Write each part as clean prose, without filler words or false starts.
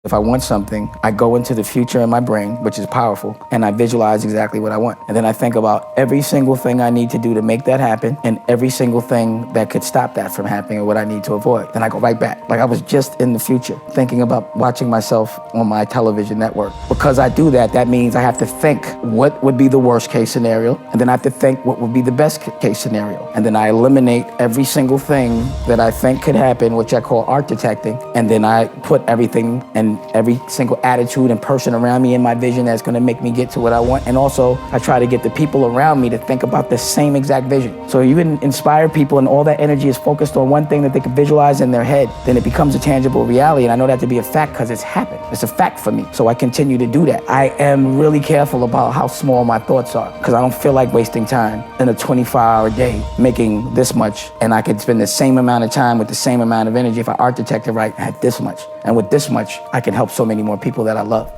If I want something, I go into the future in my brain, which is powerful, and I visualize exactly what I want. And then I think about every single thing I need to do to make that happen and every single thing that could stop that from happening or what I need to avoid. Then I go right back. Like I was just in the future, thinking about watching myself on my television network. Because I do that, that means I have to think what would be the worst case scenario, and then I have to think what would be the best case scenario. And then I eliminate every single thing that I think could happen, which I call art detecting, and then I put everything and every single attitude and person around me in my vision that's gonna make me get to what I want. And also, I try to get the people around me to think about the same exact vision. So you can inspire people and all that energy is focused on one thing that they can visualize in their head, then it becomes a tangible reality. And I know that to be a fact because it's happened. It's a fact for me. So I continue to do that. I am really careful about how small my thoughts are because I don't feel like wasting time in a 24-hour day making this much. And I could spend the same amount of time with the same amount of energy if I art detect it right at this much. And with this much, I can help so many more people that I love.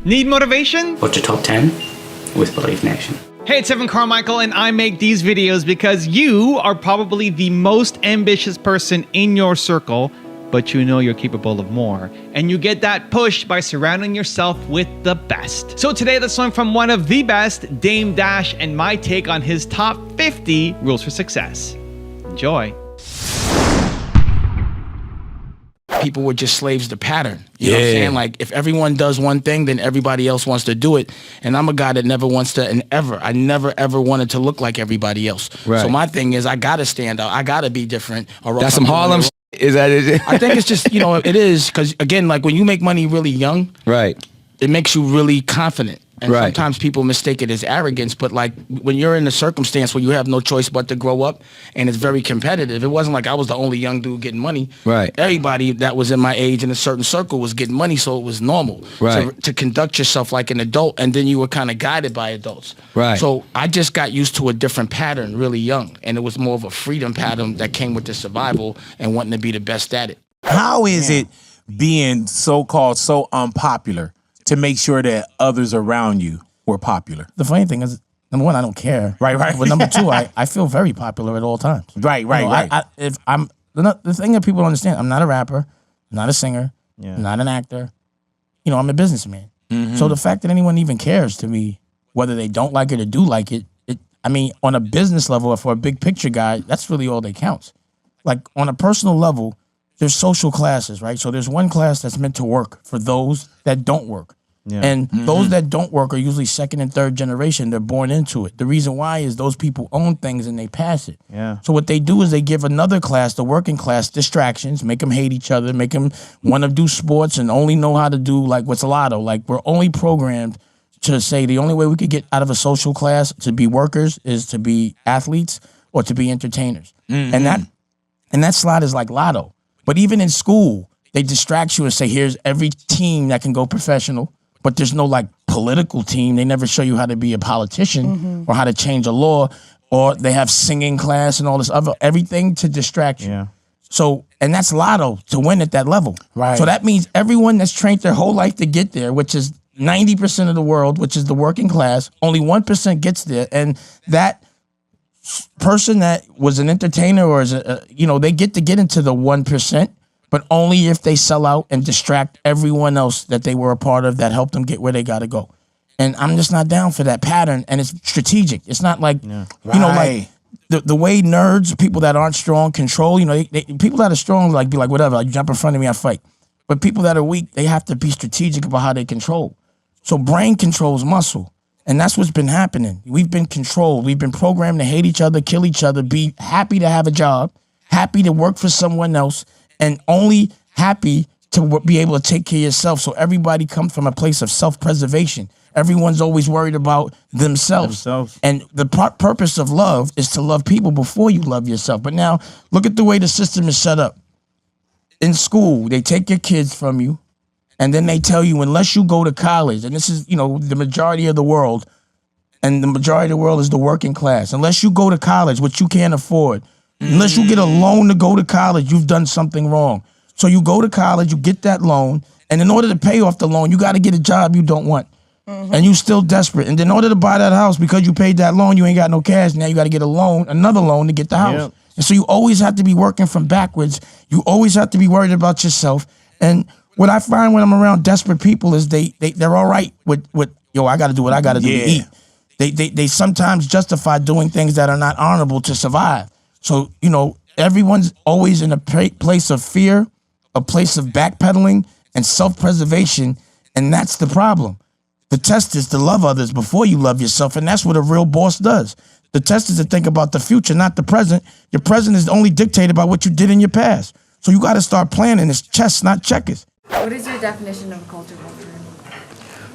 Need motivation? What's your top 10 with Believe Nation? Hey, it's Evan Carmichael, and I make these videos because you are probably the most ambitious person in your circle, but you know you're capable of more. And you get that push by surrounding yourself with the best. So today, let's learn from one of the best, Dame Dash, and my take on his top 50 rules for success. Enjoy. People were just slaves to pattern. You know what I'm saying? Like, if everyone does one thing, then everybody else wants to do it. And I'm a guy that never wants to, I never, ever wanted to look like everybody else. Right. So my thing is, I got to stand out. I got to be different. Or That's some Harlem shit. Is that it? I think it's just, you know, it is. Because, again, like, when you make money really young, Right. it makes you really confident. And Right. sometimes people mistake it as arrogance, but like when you're in a circumstance where you have no choice but to grow up and it's very competitive, it wasn't like I was the only young dude getting money. Right. Everybody that was in my age in a certain circle was getting money, so it was normal Right. to conduct yourself like an adult, and then you were kind of guided by adults. Right. So I just got used to a different pattern really young, and it was more of a freedom pattern that came with the survival and wanting to be the best at it. How is it being so-called so unpopular to make sure that others around you were popular? The funny thing is, number one, I don't care. Right. But number two, I feel very popular at all times. Right. You know, if I'm the thing that people don't understand, I'm not a rapper, I'm not a singer, I'm not an actor. You know, I'm a businessman. So the fact that anyone even cares to me, whether they don't like it or do like it, I mean, on a business level or for a big picture guy, that's really all that counts. Like on a personal level, there's social classes, right? So there's one class that's meant to work for those that don't work. Yeah. And those that don't work are usually second and third generation. They're born into it. The reason why is those people own things and they pass it. Yeah. So what they do is they give another class, the working class, distractions, make them hate each other, make them want to do sports and only know how to do like what's lotto. Like we're only programmed to say the only way we could get out of a social class to be workers is to be athletes or to be entertainers. And that slot is like lotto. But even in school, they distract you and say, here's every team that can go professional. But there's no like political team. They never show you how to be a politician or how to change a law, or they have singing class and all this other, everything to distract you. Yeah. So, and that's lotto to win at that level. Right. So that means everyone that's trained their whole life to get there, which is 90% of the world, which is the working class, only 1% gets there. And that person that was an entertainer or is they get to get into the 1%. But only if they sell out and distract everyone else that they were a part of that helped them get where they got to go. And I'm just not down for that pattern. And it's strategic. It's not like, like the way nerds, people that aren't strong, control. People that are strong be like, whatever, like jump in front of me, I fight. But people that are weak, they have to be strategic about how they control. So brain controls muscle. And that's what's been happening. We've been controlled. We've been programmed to hate each other, kill each other, be happy to have a job, happy to work for someone else, and only happy to be able to take care of yourself. So everybody comes from a place of self-preservation. Everyone's always worried about themselves. And the purpose of love is to love people before you love yourself. But now, look at the way the system is set up. In school, they take your kids from you, and then they tell you, unless you go to college, and this is, the majority of the world, and the majority of the world is the working class. Unless you go to college, which you can't afford, unless you get a loan to go to college, you've done something wrong. So you go to college, you get that loan, and in order to pay off the loan, you got to get a job you don't want. And you still desperate. And in order to buy that house, because you paid that loan, you ain't got no cash. Now you got to get another loan to get the house. And so you always have to be working from backwards. You always have to be worried about yourself. And what I find when I'm around desperate people is they're all right with yo, I got to do what I got to do to eat. They sometimes justify doing things that are not honorable to survive. So, you know, everyone's always in a place of fear, a place of backpedaling and self-preservation, and that's the problem. The test is to love others before you love yourself, and that's what a real boss does. The test is to think about the future, not the present. Your present is only dictated by what you did in your past. So you got to start planning. It's chess, not checkers. What is your definition of culture vulture?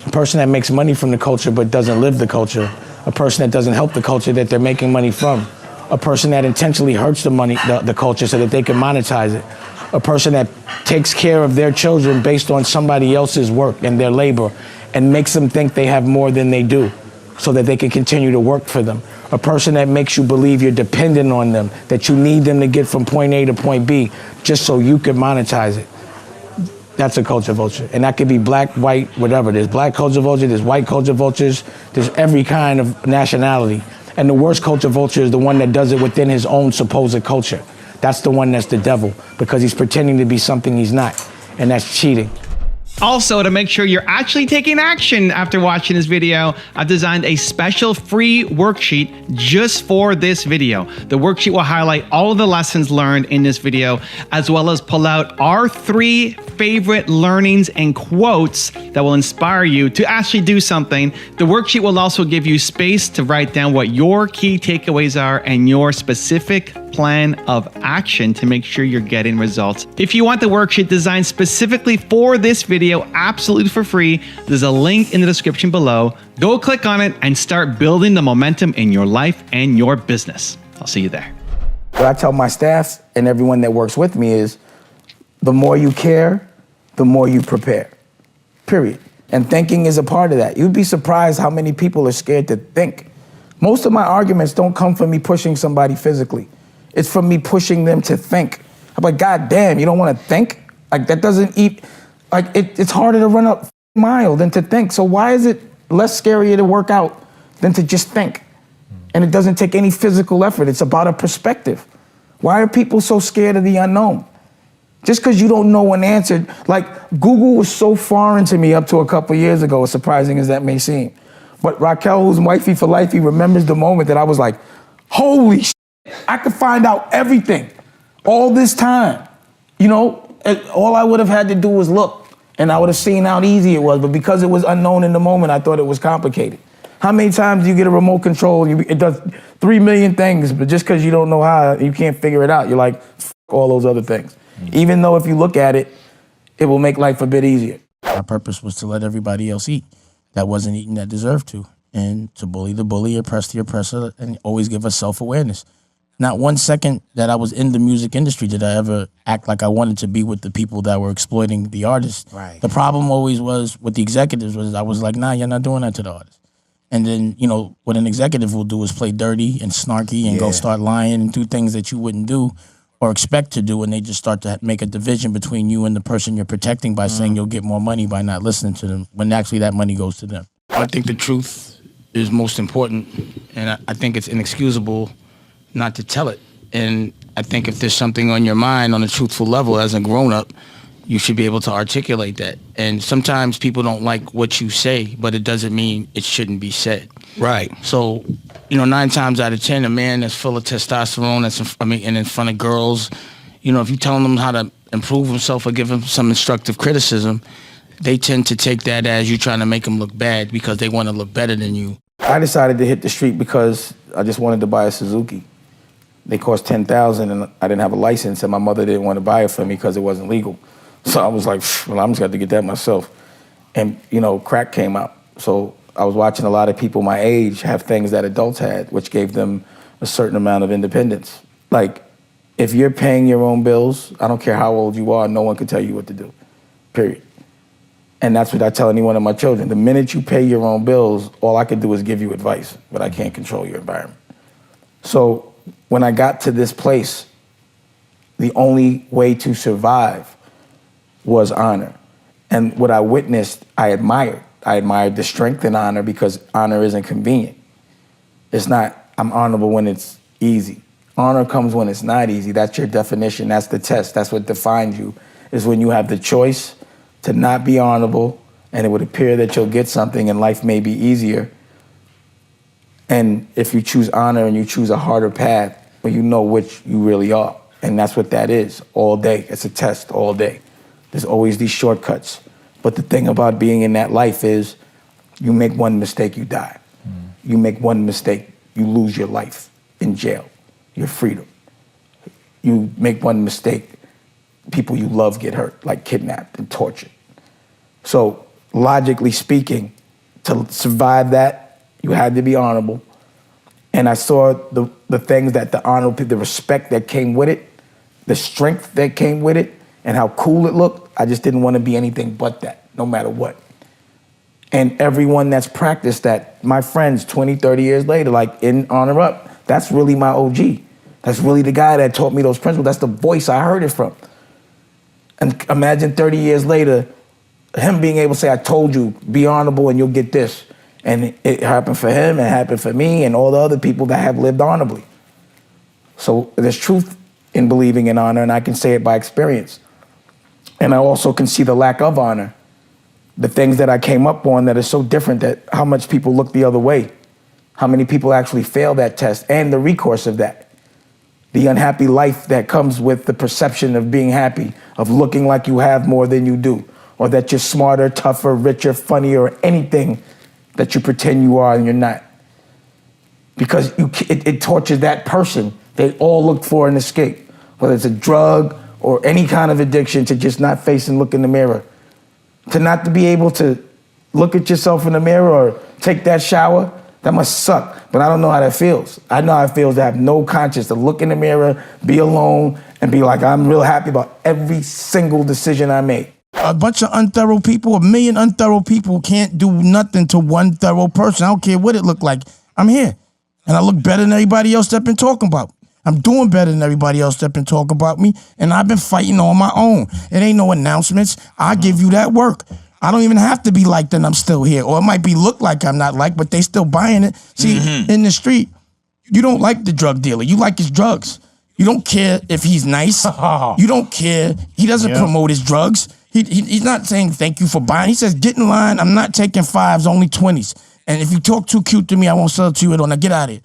A person that makes money from the culture but doesn't live the culture. A person that doesn't help the culture that they're making money from. A person that intentionally hurts the culture so that they can monetize it. A person that takes care of their children based on somebody else's work and their labor and makes them think they have more than they do so that they can continue to work for them. A person that makes you believe you're dependent on them, that you need them to get from point A to point B just so you can monetize it. That's a culture vulture. And that could be black, white, whatever. There's black culture vulture, there's white culture vultures, there's every kind of nationality. And the worst culture vulture is the one that does it within his own supposed culture. That's the one that's the devil because he's pretending to be something he's not. And that's cheating. Also, to make sure you're actually taking action after watching this video, I've designed a special free worksheet just for this video. The worksheet will highlight all of the lessons learned in this video, as well as pull out our 3 favorite learnings and quotes that will inspire you to actually do something. The worksheet will also give you space to write down what your key takeaways are and your specific plan of action to make sure you're getting results. If you want the worksheet designed specifically for this video, absolutely for free, there's a link in the description below. Go click on it and start building the momentum in your life and your business. I'll see you there. What I tell my staff and everyone that works with me is the more you care, the more you prepare, period. And thinking is a part of that. You'd be surprised how many people are scared to think. Most of my arguments don't come from me pushing somebody physically. It's from me pushing them to think. I'm like, God damn, you don't want to think? Like that doesn't eat, like it's harder to run a mile than to think. So why is it less scary to work out than to just think? And it doesn't take any physical effort. It's about a perspective. Why are people so scared of the unknown? Just because you don't know an answer. Like Google was so foreign to me up to a couple years ago, as surprising as that may seem. But Raquel, who's wifey for life, he remembers the moment that I was like, holy shit, I could find out everything all this time. You know, all I would have had to do was look and I would have seen how easy it was. But because it was unknown in the moment, I thought it was complicated. How many times do you get a remote control and it does 3 million things, but just because you don't know how, you can't figure it out, you're like, F all those other things. Even though if you look at it, it will make life a bit easier. My purpose was to let everybody else eat that wasn't eating that deserved to, and to bully the bully, oppress the oppressor, and always give us self-awareness. Not 1 second that I was in the music industry did I ever act like I wanted to be with the people that were exploiting the artists. Right. The problem always was with the executives was I was like, nah, you're not doing that to the artists. And then, you know, what an executive will do is play dirty and snarky and go start lying and do things that you wouldn't do or expect to do, and they just start to make a division between you and the person you're protecting by saying you'll get more money by not listening to them, when actually that money goes to them. I think the truth is most important, and I think it's inexcusable not to tell it. And I think if there's something on your mind on a truthful level as a grown-up, you should be able to articulate that. And sometimes people don't like what you say, but it doesn't mean it shouldn't be said. Right. So, you know, 9 times out of 10, a man that's full of testosterone, and in front of girls, you know, if you're telling them how to improve himself or give him some instructive criticism, they tend to take that as you trying to make them look bad because they want to look better than you. I decided to hit the street because I just wanted to buy a Suzuki. They cost $10,000 and I didn't have a license, and my mother didn't want to buy it for me because it wasn't legal. So I was like, well, I'm just got to get that myself. And, you know, crack came out. So I was watching a lot of people my age have things that adults had, which gave them a certain amount of independence. Like, if you're paying your own bills, I don't care how old you are, no one can tell you what to do, period. And that's what I tell any one of my children. The minute you pay your own bills, all I can do is give you advice, but I can't control your environment. So when I got to this place, the only way to survive was honor. And what I witnessed, I admired. I admired the strength in honor because honor isn't convenient. It's not, I'm honorable when it's easy. Honor comes when it's not easy. That's your definition. That's the test. That's what defines you, is when you have the choice to not be honorable, and it would appear that you'll get something and life may be easier. And if you choose honor and you choose a harder path, well, you know which you really are. And that's what that is all day. It's a test all day. There's always these shortcuts. But the thing about being in that life is you make one mistake, you die. You make one mistake, you lose your life in jail, your freedom. You make one mistake, people you love get hurt, like kidnapped and tortured. So logically speaking, to survive that, you had to be honorable. And I saw the things that the honorable, the respect that came with it, the strength that came with it, and how cool it looked. I just didn't want to be anything but that, no matter what. And everyone that's practiced that, my friends 20, 30 years later, like in Honor Up, that's really my OG. That's really the guy that taught me those principles. That's the voice I heard it from. And imagine 30 years later, him being able to say, I told you, be honorable and you'll get this. And it happened for him, it happened for me, and all the other people that have lived honorably. So there's truth in believing in honor, and I can say it by experience. And I also can see the lack of honor. The things that I came up on that are so different, that how much people look the other way, how many people actually fail that test, and the recourse of that. The unhappy life that comes with the perception of being happy, of looking like you have more than you do, or that you're smarter, tougher, richer, funnier, or anything that you pretend you are and you're not. Because it tortures that person. They all look for an escape, whether it's a drug or any kind of addiction, to just not face and look in the mirror. To not to be able to look at yourself in the mirror or take that shower, that must suck. But I don't know how that feels. I know how it feels to have no conscience, to look in the mirror, be alone, and be like, I'm real happy about every single decision I made. A bunch of unthorough people, a million unthorough people can't do nothing to one thorough person. I don't care what it look like. I'm here. And I look better than everybody else that been talking about. I'm doing better than everybody else that been talking about me, and I've been fighting on my own. It ain't no announcements. I give you that work. I don't even have to be liked and I'm still here. Or it might be look like I'm not liked, but they still buying it. See, in the street, you don't like the drug dealer. You like his drugs. You don't care if he's nice. You don't care. He doesn't promote his drugs. He's not saying thank you for buying. He says, get in line. I'm not taking 5s, only 20s. And if you talk too cute to me, I won't sell it to you. Now get out of here.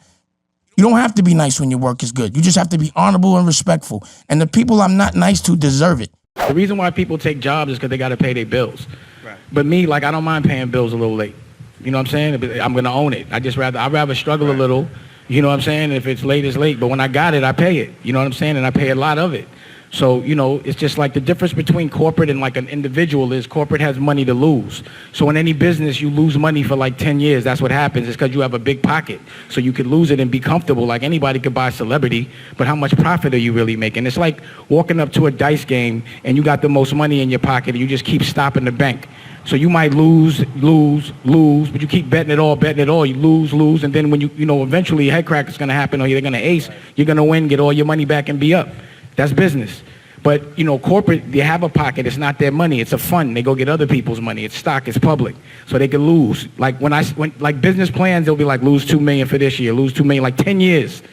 You don't have to be nice when your work is good. You just have to be honorable and respectful. And the people I'm not nice to deserve it. The reason why people take jobs is because they got to pay their bills. Right. But me, like, I don't mind paying bills a little late. You know what I'm saying? I'm going to own it. I'd rather struggle a little. You know what I'm saying? If it's late, it's late. But when I got it, I pay it. You know what I'm saying? And I pay a lot of it. So, you know, it's just like the difference between corporate and like an individual is corporate has money to lose. So in any business, you lose money for like 10 years. That's what happens. It's because you have a big pocket. So you could lose it and be comfortable. Like anybody could buy celebrity, but how much profit are you really making? It's like walking up to a dice game and you got the most money in your pocket and you just keep stopping the bank. So you might lose, but you keep betting it all. You lose, and then when you know, eventually a head crack is going to happen or you're going to ace, you're going to win, get all your money back and be up. That's business. But, you know, corporate, they have a pocket. It's not their money. It's a fund. They go get other people's money. It's stock. It's public. So they can lose. Like when like business plans, they'll be like, lose $2 million for this year, lose $2 million, like 10 years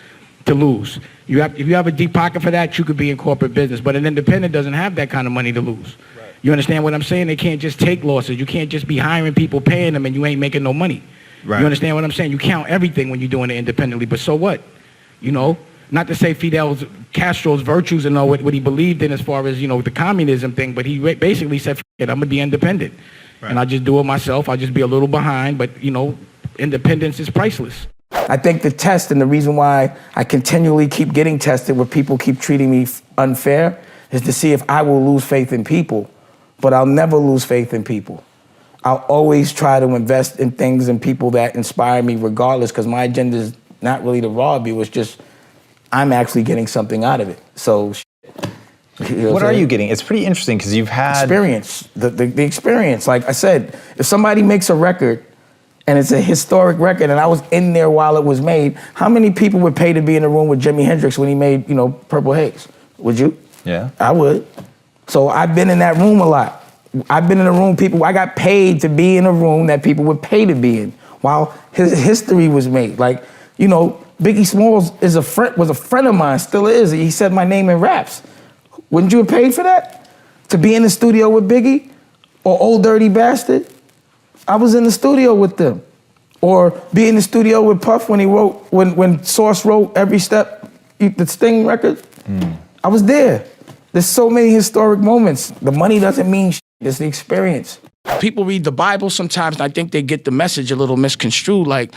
to lose. If you have a deep pocket for that, you could be in corporate business. But an independent doesn't have that kind of money to lose. Right. You understand what I'm saying? They can't just take losses. You can't just be hiring people, paying them, and you ain't making no money. Right. You understand what I'm saying? You count everything when you're doing it independently. But so what? You know? Not to say Castro's virtues and all what he believed in as far as, you know, the communism thing, but he basically said, I'm going to be independent. Right. And I'll just do it myself. I'll just be a little behind, but, you know, independence is priceless. I think the test and the reason why I continually keep getting tested where people keep treating me unfair is to see if I will lose faith in people, but I'll never lose faith in people. I'll always try to invest in things and people that inspire me regardless, because my agenda is not really to rob you, it's just I'm actually getting something out of it. So, you know what are you getting? It's pretty interesting because you've had experience. The experience. Like I said, if somebody makes a record and it's a historic record, and I was in there while it was made, how many people would pay to be in the room with Jimi Hendrix when he made, you know, Purple Haze? Would you? Yeah, I would. So I've been in that room a lot. I've been in a room. I got paid to be in a room that people would pay to be in while his history was made. Like, you know, Biggie Smalls was a friend of mine, still is. He said my name in raps. Wouldn't you have paid for that? To be in the studio with Biggie? or Old Dirty Bastard, I was in the studio with them. Or be in the studio with Puff when he wrote, when Source wrote Every Step, the Sting record. I was there. There's so many historic moments. The money doesn't mean shit, it's the experience. People read the Bible sometimes, and I think they get the message a little misconstrued. Like,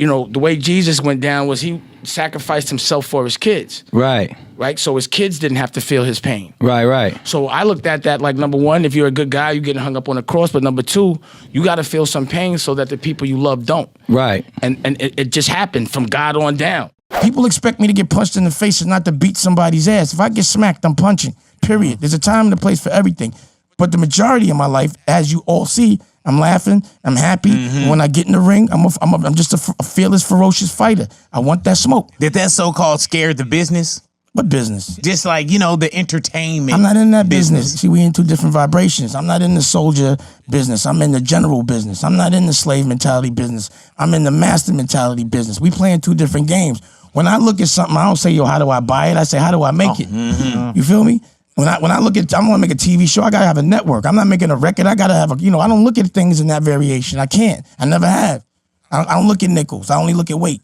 you know, the way Jesus went down was he sacrificed himself for his kids. Right. Right? So his kids didn't have to feel his pain. Right. So I looked at that like, number one, if you're a good guy, you're getting hung up on a cross. But number two, you got to feel some pain so that the people you love don't. Right. And it just happened from God on down. People expect me to get punched in the face and not to beat somebody's ass. If I get smacked, I'm punching, period. There's a time and a place for everything. But the majority of my life, as you all see, I'm laughing, I'm happy. When I get in the ring, I'm just a fearless, ferocious fighter. I want that smoke. Did that so-called scare the business? What business? Just like, you know, the entertainment. I'm not in that business. See, we in two different vibrations. I'm not in the soldier business. I'm in the general business. I'm not in the slave mentality business. I'm in the master mentality business. We playing two different games. When I look at something, I don't say, yo, how do I buy it? I say, how do I make it? You feel me? When I look at, I'm gonna make a TV show, I gotta have a network. I'm not making a record, I gotta have a, you know, I don't look at things in that variation. I can't, I never have. I don't look at nickels, I only look at weight.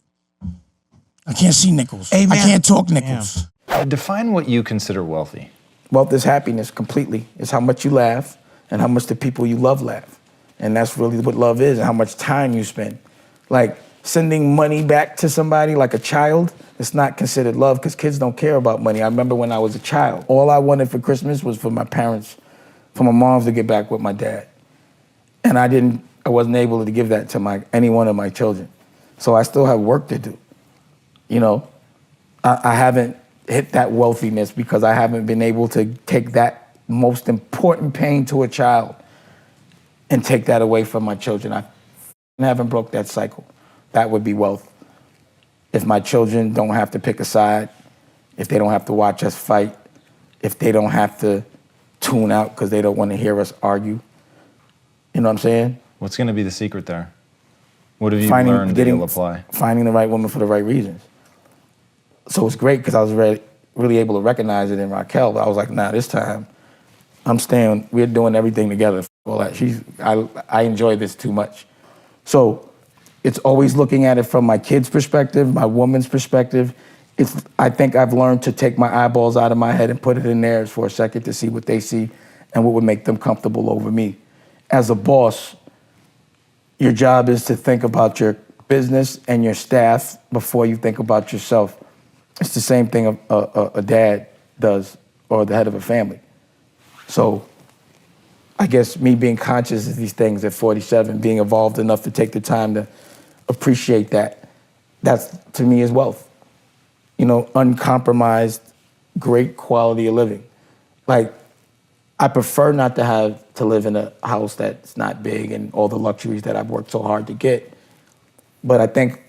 I can't see nickels. Hey, I can't talk nickels. Define what you consider wealthy. Wealth is happiness completely. It's how much you laugh and how much the people you love laugh. And that's really what love is, and how much time you spend. Like sending money back to somebody like a child, it's not considered love because kids don't care about money. I remember when I was a child, all I wanted for Christmas was for my parents, for my mom to get back with my dad. And I wasn't able to give that to any one of my children. So I still have work to do. You know, I haven't hit that wealthiness because I haven't been able to take that most important pain to a child and take that away from my children. I haven't broke that cycle. That would be wealth. If my children don't have to pick a side, if they don't have to watch us fight, if they don't have to tune out because they don't want to hear us argue. You know what I'm saying? What's going to be the secret there? What have you learned that you'll apply? Finding the right woman for the right reasons. So it's great because I was really able to recognize it in Raquel, but I was like, nah, this time I'm staying, we're doing everything together. All that. I enjoy this too much. So it's always looking at it from my kid's perspective, my woman's perspective. I think I've learned to take my eyeballs out of my head and put it in theirs for a second to see what they see and what would make them comfortable over me. As a boss, your job is to think about your business and your staff before you think about yourself. It's the same thing a dad does or the head of a family. So I guess me being conscious of these things at 47, being evolved enough to take the time to appreciate that's to me is wealth. You know, uncompromised, great quality of living. Like, I prefer not to live in a house that's not big and all the luxuries that I've worked so hard to get. But I think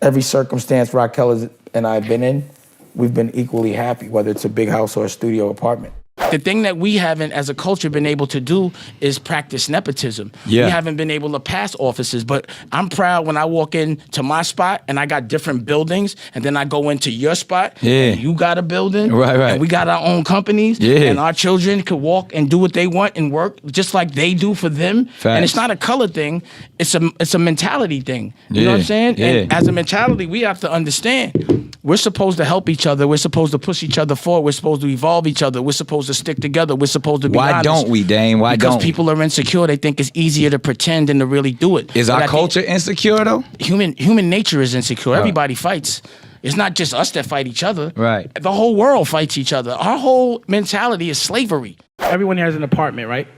every circumstance Raquel and I have been in, we've been equally happy, whether it's a big house or a studio apartment. The thing that we haven't, as a culture, been able to do is practice nepotism. Yeah. We haven't been able to pass offices, but I'm proud when I walk into my spot and I got different buildings, and then I go into your spot, and you got a building, right, and we got our own companies, and our children could walk and do what they want and work just like they do for them. Facts. And it's not a color thing, it's a mentality thing. You know what I'm saying? And as a mentality, we have to understand we're supposed to help each other. We're supposed to push each other forward. We're supposed to evolve each other. We're supposed to stick together. We're supposed to be honest. Why don't we, Dane? Why don't we? Because people are insecure. They think it's easier to pretend than to really do it. Is our culture insecure, though? Human nature is insecure. Everybody fights. It's not just us that fight each other. Right. The whole world fights each other. Our whole mentality is slavery. Everyone has an apartment, right?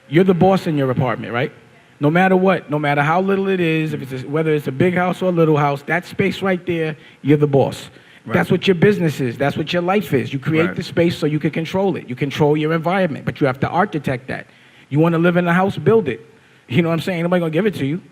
You're the boss in your apartment, right? No matter what, no matter how little it is, whether it's a big house or a little house, that space right there, you're the boss. Right. That's what your business is. That's what your life is. You create the space so you can control it. You control your environment, but you have to architect that. You want to live in a house, build it. You know what I'm saying? Nobody gonna give it to you.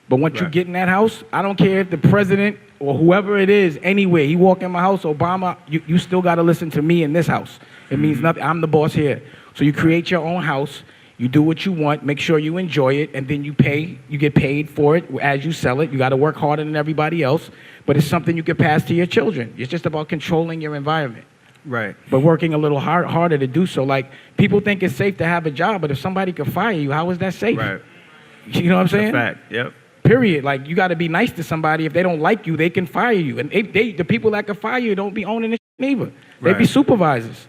But once you get in that house, I don't care if the president or whoever it is, anywhere, he walk in my house, Obama, you still gotta listen to me in this house. It means nothing. I'm the boss here. So you create your own house. You do what you want, make sure you enjoy it, and then you get paid for it as you sell it. You got to work harder than everybody else, but it's something you can pass to your children. It's just about controlling your environment. Right. But working a little harder to do so. Like, people think it's safe to have a job, but if somebody could fire you, how is that safe? Right. You know what I'm saying? Fact. Yep. Period. Like, you got to be nice to somebody. If they don't like you, they can fire you. And the people that can fire you don't be owning this neither. They be supervisors.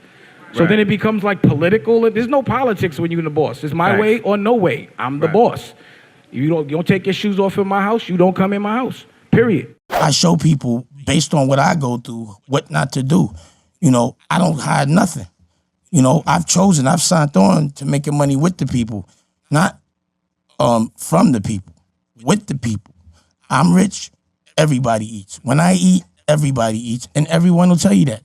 So then it becomes like political. There's no politics when you're the boss. It's my way or no way. I'm the boss. You don't take your shoes off in my house. You don't come in my house. Period. I show people based on what I go through, what not to do. You know, I don't hide nothing. You know, I've signed on to making money with the people, not from the people, with the people. I'm rich, everybody eats. When I eat, everybody eats, and everyone will tell you that.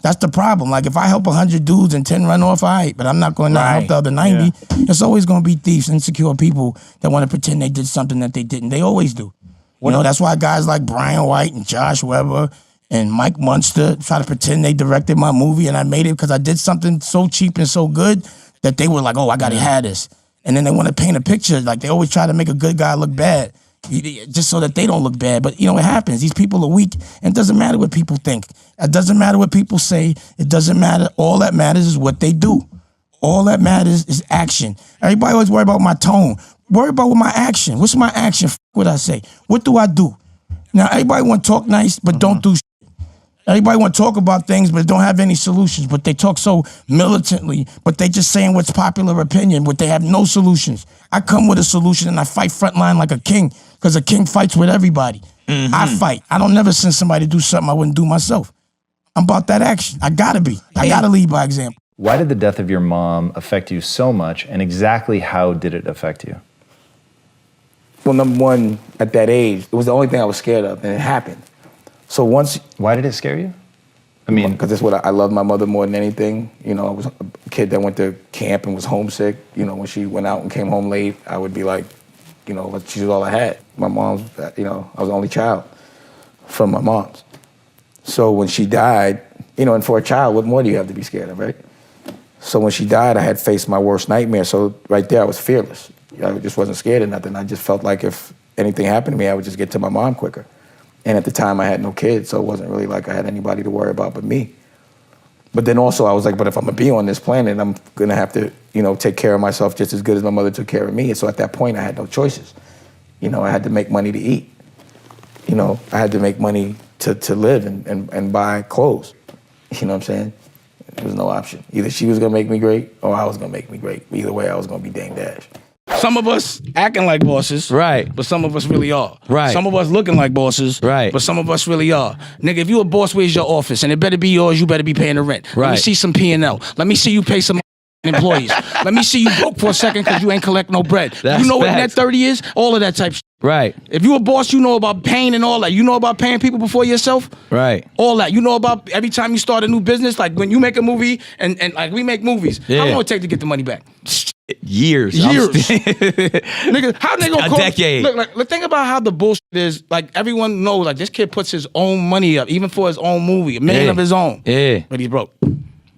That's the problem. Like, if I help 100 dudes and 10 run off, all right, but I'm not going to help the other 90. Yeah. There's always going to be thieves, insecure people that want to pretend they did something that they didn't. They always do. You know, that's why guys like Brian White and Josh Weber and Mike Munster try to pretend they directed my movie and I made it because I did something so cheap and so good that they were like, oh, I got to have this. And then they want to paint a picture. Like, they always try to make a good guy look bad just so that they don't look bad. But, you know, it happens. These people are weak, and it doesn't matter what people think. It doesn't matter what people say. It doesn't matter. All that matters is what they do. All that matters is action. Everybody always worry about my tone. Worry about what my action. What's my action? What I say. What do I do? Now, everybody want to talk nice, but don't do shit. Everybody want to talk about things, but don't have any solutions. But they talk so militantly, but they just saying what's popular opinion, but they have no solutions. I come with a solution, and I fight frontline like a king, because a king fights with everybody. I fight. I don't never send somebody to do something I wouldn't do myself. I'm about that action. I gotta be. I gotta lead by example. Why did the death of your mom affect you so much, and exactly how did it affect you? Well, number one, at that age, it was the only thing I was scared of, and it happened. So once... Why did it scare you? I mean... Because that's what I love my mother more than anything. You know, I was a kid that went to camp and was homesick. You know, when she went out and came home late, I would be like, you know, she was all I had. My mom's, you know, I was the only child from my mom's. So when she died, you know, and for a child, what more do you have to be scared of, right? So when she died, I had faced my worst nightmare. So right there, I was fearless. I just wasn't scared of nothing. I just felt like if anything happened to me, I would just get to my mom quicker. And at the time, I had no kids, so it wasn't really like I had anybody to worry about but me. But then also, I was like, but if I'm gonna be on this planet, I'm gonna have to, you know, take care of myself just as good as my mother took care of me. And so at that point, I had no choices. You know, I had to make money to eat. You know, I had to make money to live and buy clothes. You know what I'm saying? There was no option. Either she was gonna make me great or I was gonna make me great. Either way, I was gonna be dang dash. Some of us acting like bosses, right? But some of us really are, right? Some of us looking like bosses, right? But some of us really are. Nigga, if you a boss, where's your office? And it better be yours. You better be paying the rent. Right. Let me see some P&L. Let me see you pay some employees. Let me see you broke for a second because you ain't collect no bread. That's you know facts. what net 30 is? All of that type shit. Right. If you a boss, you know about paying and all that. You know about paying people before yourself. Right. All that. You know about every time you start a new business, like when you make a movie and like we make movies. Yeah. How long it take to get the money back? Years. Nigga, how they gonna a call? decade. Look, the thing about how the bullshit is, like everyone knows, like this kid puts his own money up, even for his own movie, $1 million of his own. Yeah. But he's broke.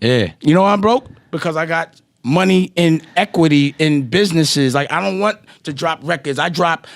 Yeah. You know why I'm broke? Because I got money in equity in businesses. Like I don't want to drop records. I drop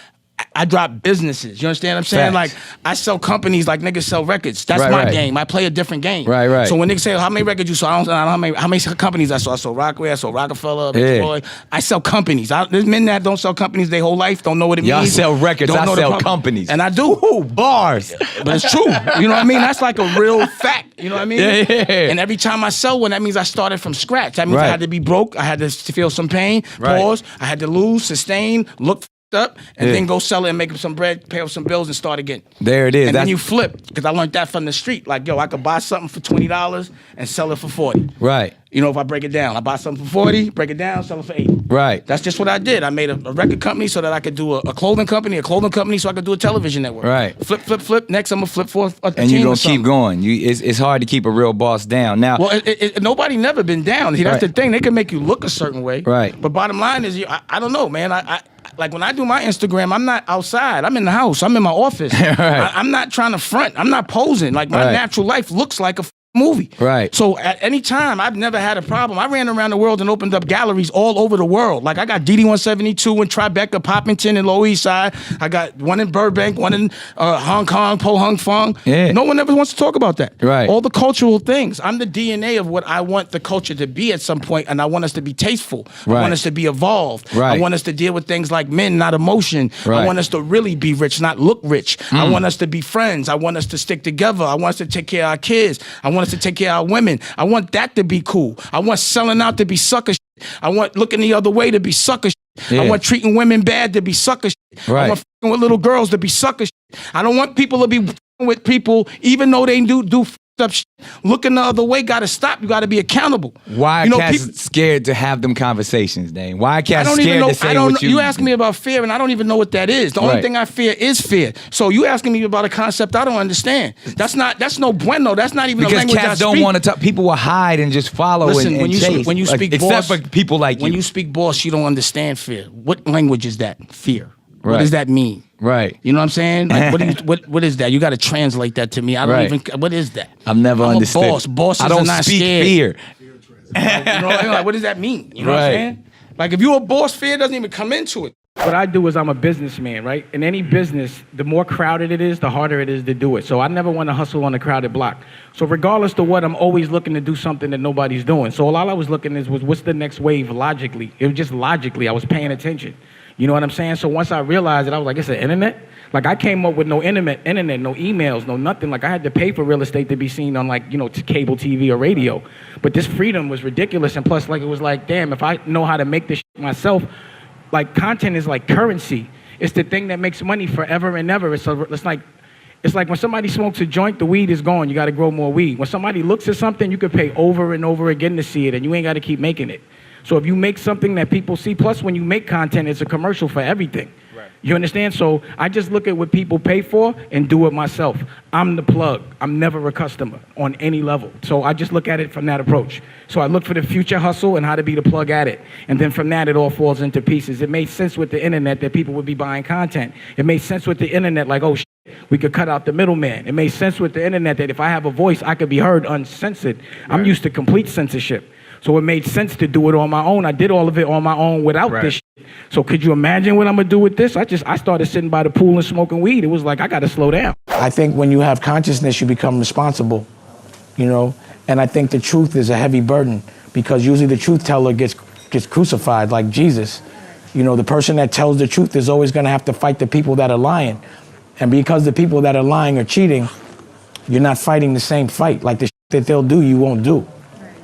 businesses. You understand what I'm saying? Facts. Like I sell companies like niggas sell records. That's Right, my right. game. I play a different game. Right, right. So when niggas say, how many records you sold? I don't know how many companies I sold. I sold Rockaway, I sold Rockefeller, Yeah. Floyd. I sell companies. There's men that don't sell companies their whole life, don't know what it Y'all means. sell records, don't I know the sell companies. And I do. Ooh, bars. But it's true. You know what I mean? That's like a real fact. You know what I mean? Yeah. And every time I sell one, that means I started from scratch. That means I Right. had to be broke. I had to feel some pain, Right. pause. I had to lose, sustain, look up, and Yeah. then go sell it and make up some bread, pay off some bills, and start again. There it is. And then you flip, because I learned that from the street. Like, yo, I could buy something for $20 and sell it for $40. Right. You know, if I break it down, I buy something for $40, break it down, sell it for $80. Right. That's just what I did. I made a record company so that I could do a clothing company so I could do a television network. Right. Flip. Next, I'm gonna flip for a And team you're or gonna something. keep going. It's hard to keep a real boss down. Now, Well, nobody never been down. See, that's Right. the thing. They can make you look a certain way. Right. But bottom line is, I don't know, man. I like when I do my Instagram, I'm not outside. I'm in the house. I'm in my office. Right. I'm not trying to front. I'm not posing. Like my Right. natural life looks like a movie. Right. So at any time, I've never had a problem. I ran around the world and opened up galleries all over the world. Like I got DD 172 in Tribeca, Poppington, and Lower East Side. I got one in Burbank, one in Hong Kong, Po Hung Fong. Yeah. No one ever wants to talk about that. Right. All the cultural things. I'm the DNA of what I want the culture to be at some point, and I want us to be tasteful. Right. I want us to be evolved. Right. I want us to deal with things like men, not emotion. Right. I want us to really be rich, not look rich. I want us to be friends. I want us to stick together. I want us to take care of our kids. I want us to take care of our women. I want that to be cool. I want selling out to be sucker shit. I want looking the other way to be sucker shit. Yeah. I want treating women bad to be sucker shit. Right. I want f***ing with little girls to be sucker shit. I don't want people to be f***ing with people even though they do f***ed up shit. Looking the other way gotta stop. You gotta be accountable. Why are cats scared to have them conversations, Dane? Why are cats scared to say what you... You ask me about fear, and I don't even know what that is. The only thing I fear is fear. So you asking me about a concept I don't understand. That's no bueno. That's not even a language I speak. Because cats don't want to talk. People will hide and just follow and chase. When you speak boss... Except for people like you. When you speak boss, you don't understand fear. What language is that? Fear. Right. What does that mean? Right. You know what I'm saying? Like, what is that? You got to translate that to me. I don't even. What is that? I've never understood. A boss. Bosses I don't are not speak scared. fear. You know, like, what does that mean? You know what I'm saying? Like if you're a boss, fear doesn't even come into it. What I do is I'm a businessman, right? In any business, the more crowded it is, the harder it is to do it. So I never want to hustle on a crowded block. So regardless of what, I'm always looking to do something that nobody's doing. So all I was looking at was what's the next wave logically. It was just logically, I was paying attention. You know what I'm saying? So once I realized it, I was like, it's the internet? Like I came up with no internet, no emails, no nothing. Like I had to pay for real estate to be seen on like, cable TV or radio. But this freedom was ridiculous. And plus like, it was like, damn, if I know how to make this shit myself, like content is like currency. It's the thing that makes money forever and ever. It's like when somebody smokes a joint, the weed is gone. You got to grow more weed. When somebody looks at something, you could pay over and over again to see it, and you ain't got to keep making it. So if you make something that people see, plus when you make content, it's a commercial for everything. Right. You understand? So I just look at what people pay for and do it myself. I'm the plug. I'm never a customer on any level. So I just look at it from that approach. So I look for the future hustle and how to be the plug at it. And then from that, it all falls into pieces. It made sense with the internet that people would be buying content. It made sense with the internet like, oh, we could cut out the middleman. It made sense with the internet that if I have a voice, I could be heard uncensored. Right. I'm used to complete censorship. So it made sense to do it on my own. I did all of it on my own without this shit. So could you imagine what I'm gonna do with this? I started sitting by the pool and smoking weed. It was like, I gotta slow down. I think when you have consciousness, you become responsible, and I think the truth is a heavy burden because usually the truth teller gets crucified like Jesus. The person that tells the truth is always gonna have to fight the people that are lying. And because the people that are lying are cheating, you're not fighting the same fight. Like the shit that they'll do, you won't do.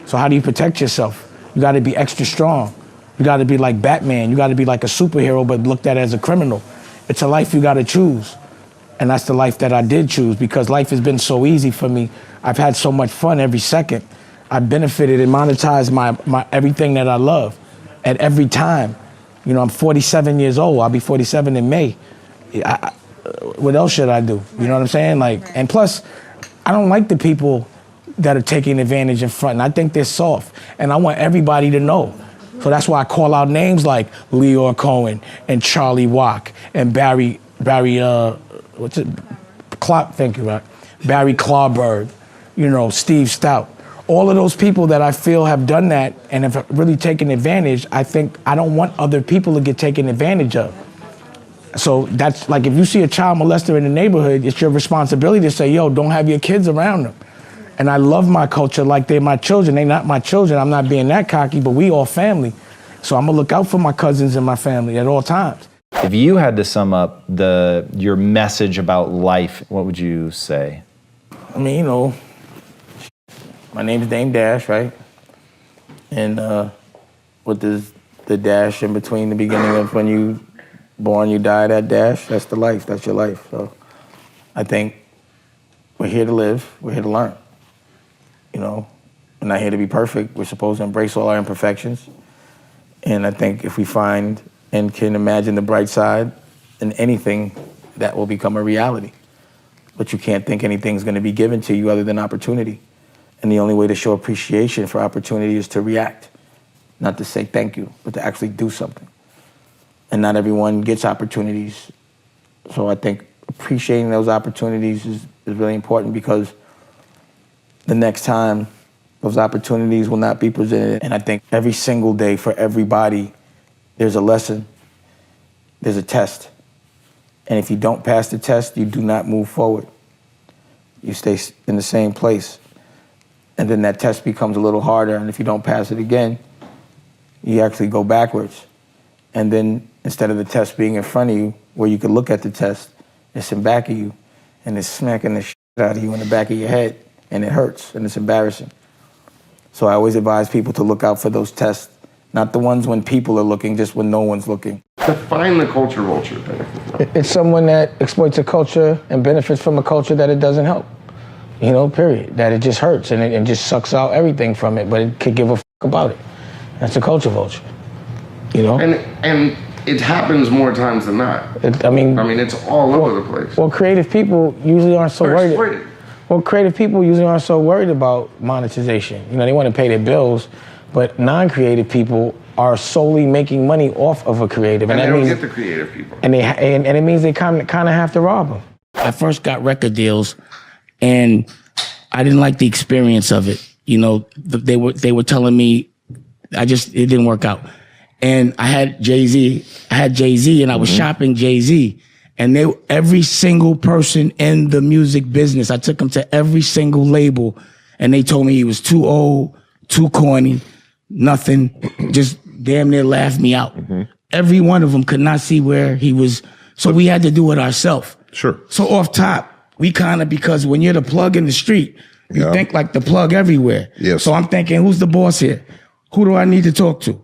So how do you protect yourself? You got to be extra strong. You got to be like Batman. You got to be like a superhero, but looked at as a criminal. It's a life you got to choose. And that's the life that I did choose because life has been so easy for me. I've had so much fun every second. I've benefited and monetized my everything that I love at every time. I'm 47 years old. I'll be 47 in May. What else should I do? You know what I'm saying? And plus, I don't like the people that are taking advantage in front. And I think they're soft. And I want everybody to know. So that's why I call out names like Leor Cohen and Charlie Wack and Barry Clawberg, Steve Stout. All of those people that I feel have done that and have really taken advantage, I don't want other people to get taken advantage of. So that's like if you see a child molester in the neighborhood, it's your responsibility to say, yo, don't have your kids around them. And I love my culture like they're my children. They're not my children. I'm not being that cocky, but we all family. So I'm gonna look out for my cousins and my family at all times. If you had to sum up your message about life, what would you say? I mean, my name's Dame Dash, right? And with the dash in between the beginning of when you born, you die, that dash, that's the life, that's your life. So I think we're here to live, we're here to learn. We're not here to be perfect. We're supposed to embrace all our imperfections. And I think if we find and can imagine the bright side in anything, that will become a reality. But you can't think anything's gonna be given to you other than opportunity. And the only way to show appreciation for opportunity is to react. Not to say thank you, but to actually do something. And not everyone gets opportunities. So I think appreciating those opportunities is really important because the next time those opportunities will not be presented. And I think every single day for everybody, there's a lesson, there's a test. And if you don't pass the test, you do not move forward. You stay in the same place. And then that test becomes a little harder, and if you don't pass it again, you actually go backwards. And then instead of the test being in front of you, where you could look at the test, it's in back of you, and it's smacking the shit out of you in the back of your head, and it hurts, and it's embarrassing. So I always advise people to look out for those tests, not the ones when people are looking, just when no one's looking. Define the culture vulture. It's someone that exploits a culture and benefits from a culture that it doesn't help. You know, period. That it just hurts and it just sucks out everything from it, but it could give a fuck about it. That's a culture vulture. You know? And it happens more times than not. I mean, it's all over the place. Well, creative people usually aren't so worried. Well, creative people usually aren't so worried about monetization. You know, they want to pay their bills, but non-creative people are solely making money off of a creative. And that they don't means, get the creative people. And it means they kind of have to rob them. I first got record deals, and I didn't like the experience of it. You know, they were telling me, it didn't work out. And I had Jay-Z, and I was shopping Jay-Z. And every single person in the music business, I took them to every single label, and they told me he was too old, too corny, nothing, just damn near laughed me out. Mm-hmm. Every one of them could not see where he was, so we had to do it ourselves. Sure. So off top, we kind of, because when you're the plug in the street, you think like the plug everywhere. Yes. So I'm thinking, who's the boss here? Who do I need to talk to?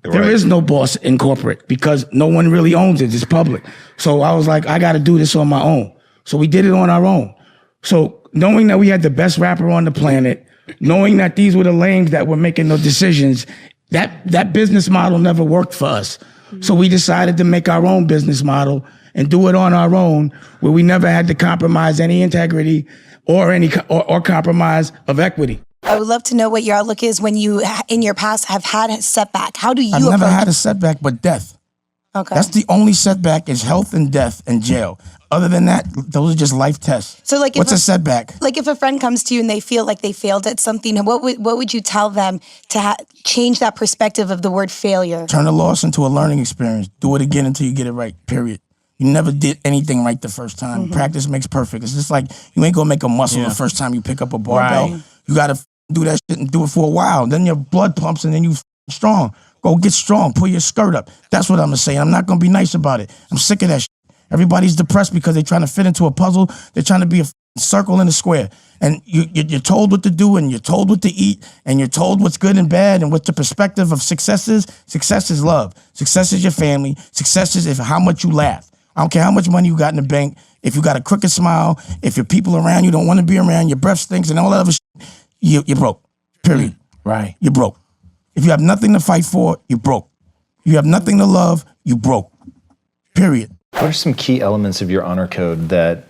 There is no boss in corporate because no one really owns it. It's public. So I was like, I got to do this on my own. So we did it on our own. So knowing that we had the best rapper on the planet, knowing that these were the lames that were making no decisions, that business model never worked for us. So we decided to make our own business model and do it on our own, where we never had to compromise any integrity or compromise of equity. I would love to know what your outlook is when you, in your past, have had a setback. How do you I've approach never had a setback but death. Okay. That's the only setback is health and death and jail. Other than that, those are just life tests. So like, what's a setback? Like if a friend comes to you and they feel like they failed at something, what would you tell them to change that perspective of the word failure? Turn a loss into a learning experience. Do it again until you get it right, period. You never did anything right the first time. Practice makes perfect. It's just like you ain't gonna make a muscle the first time you pick up a barbell. Right. You gotta do that shit and do it for a while. Then your blood pumps and then you strong. Go get strong. Pull your skirt up. That's what I'm gonna say. I'm not gonna be nice about it. I'm sick of that shit. Everybody's depressed because they're trying to fit into a puzzle. They're trying to be a circle in a square. And you're told what to do, and you're told what to eat, and you're told what's good and bad, and what the perspective of success is. Success is love. Success is your family. Success is how much you laugh. I don't care how much money you got in the bank. If you got a crooked smile, if your people around you don't want to be around, your breath stinks and all that other shit, you're broke. Period. Right. You're broke. If you have nothing to fight for, you're broke. If you have nothing to love, you broke. Period. What are some key elements of your honor code that,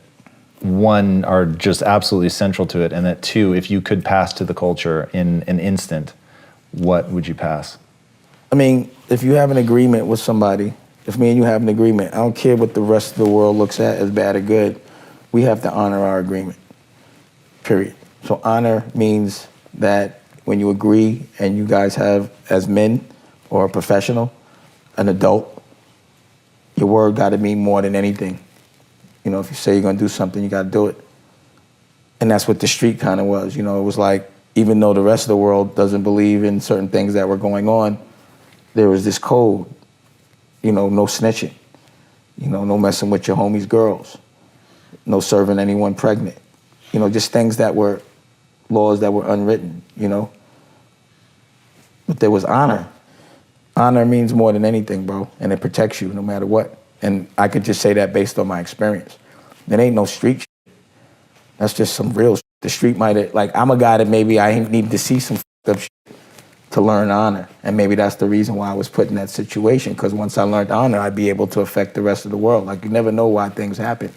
one, are just absolutely central to it, and that, two, if you could pass to the culture in an instant, what would you pass? I mean, if you have an agreement with somebody, if me and you have an agreement, I don't care what the rest of the world looks at as bad or good, we have to honor our agreement, period. So honor means that when you agree and you guys have, as men or a professional, an adult, your word got to mean more than anything. You know, if you say you're going to do something, you got to do it. And that's what the street kind of was. You know, it was like, even though the rest of the world doesn't believe in certain things that were going on, there was this code. You know, no snitching. You know, no messing with your homies' girls. No serving anyone pregnant. You know, just things that were laws that were unwritten, you know. But there was honor. Honor means more than anything, bro, and it protects you no matter what. And I could just say that based on my experience. There ain't no street shit. That's just some real shit. The street might have, like, I'm a guy that maybe I need to see some up shit to learn honor. And maybe that's the reason why I was put in that situation, because once I learned honor, I'd be able to affect the rest of the world. Like, you never know why things happen.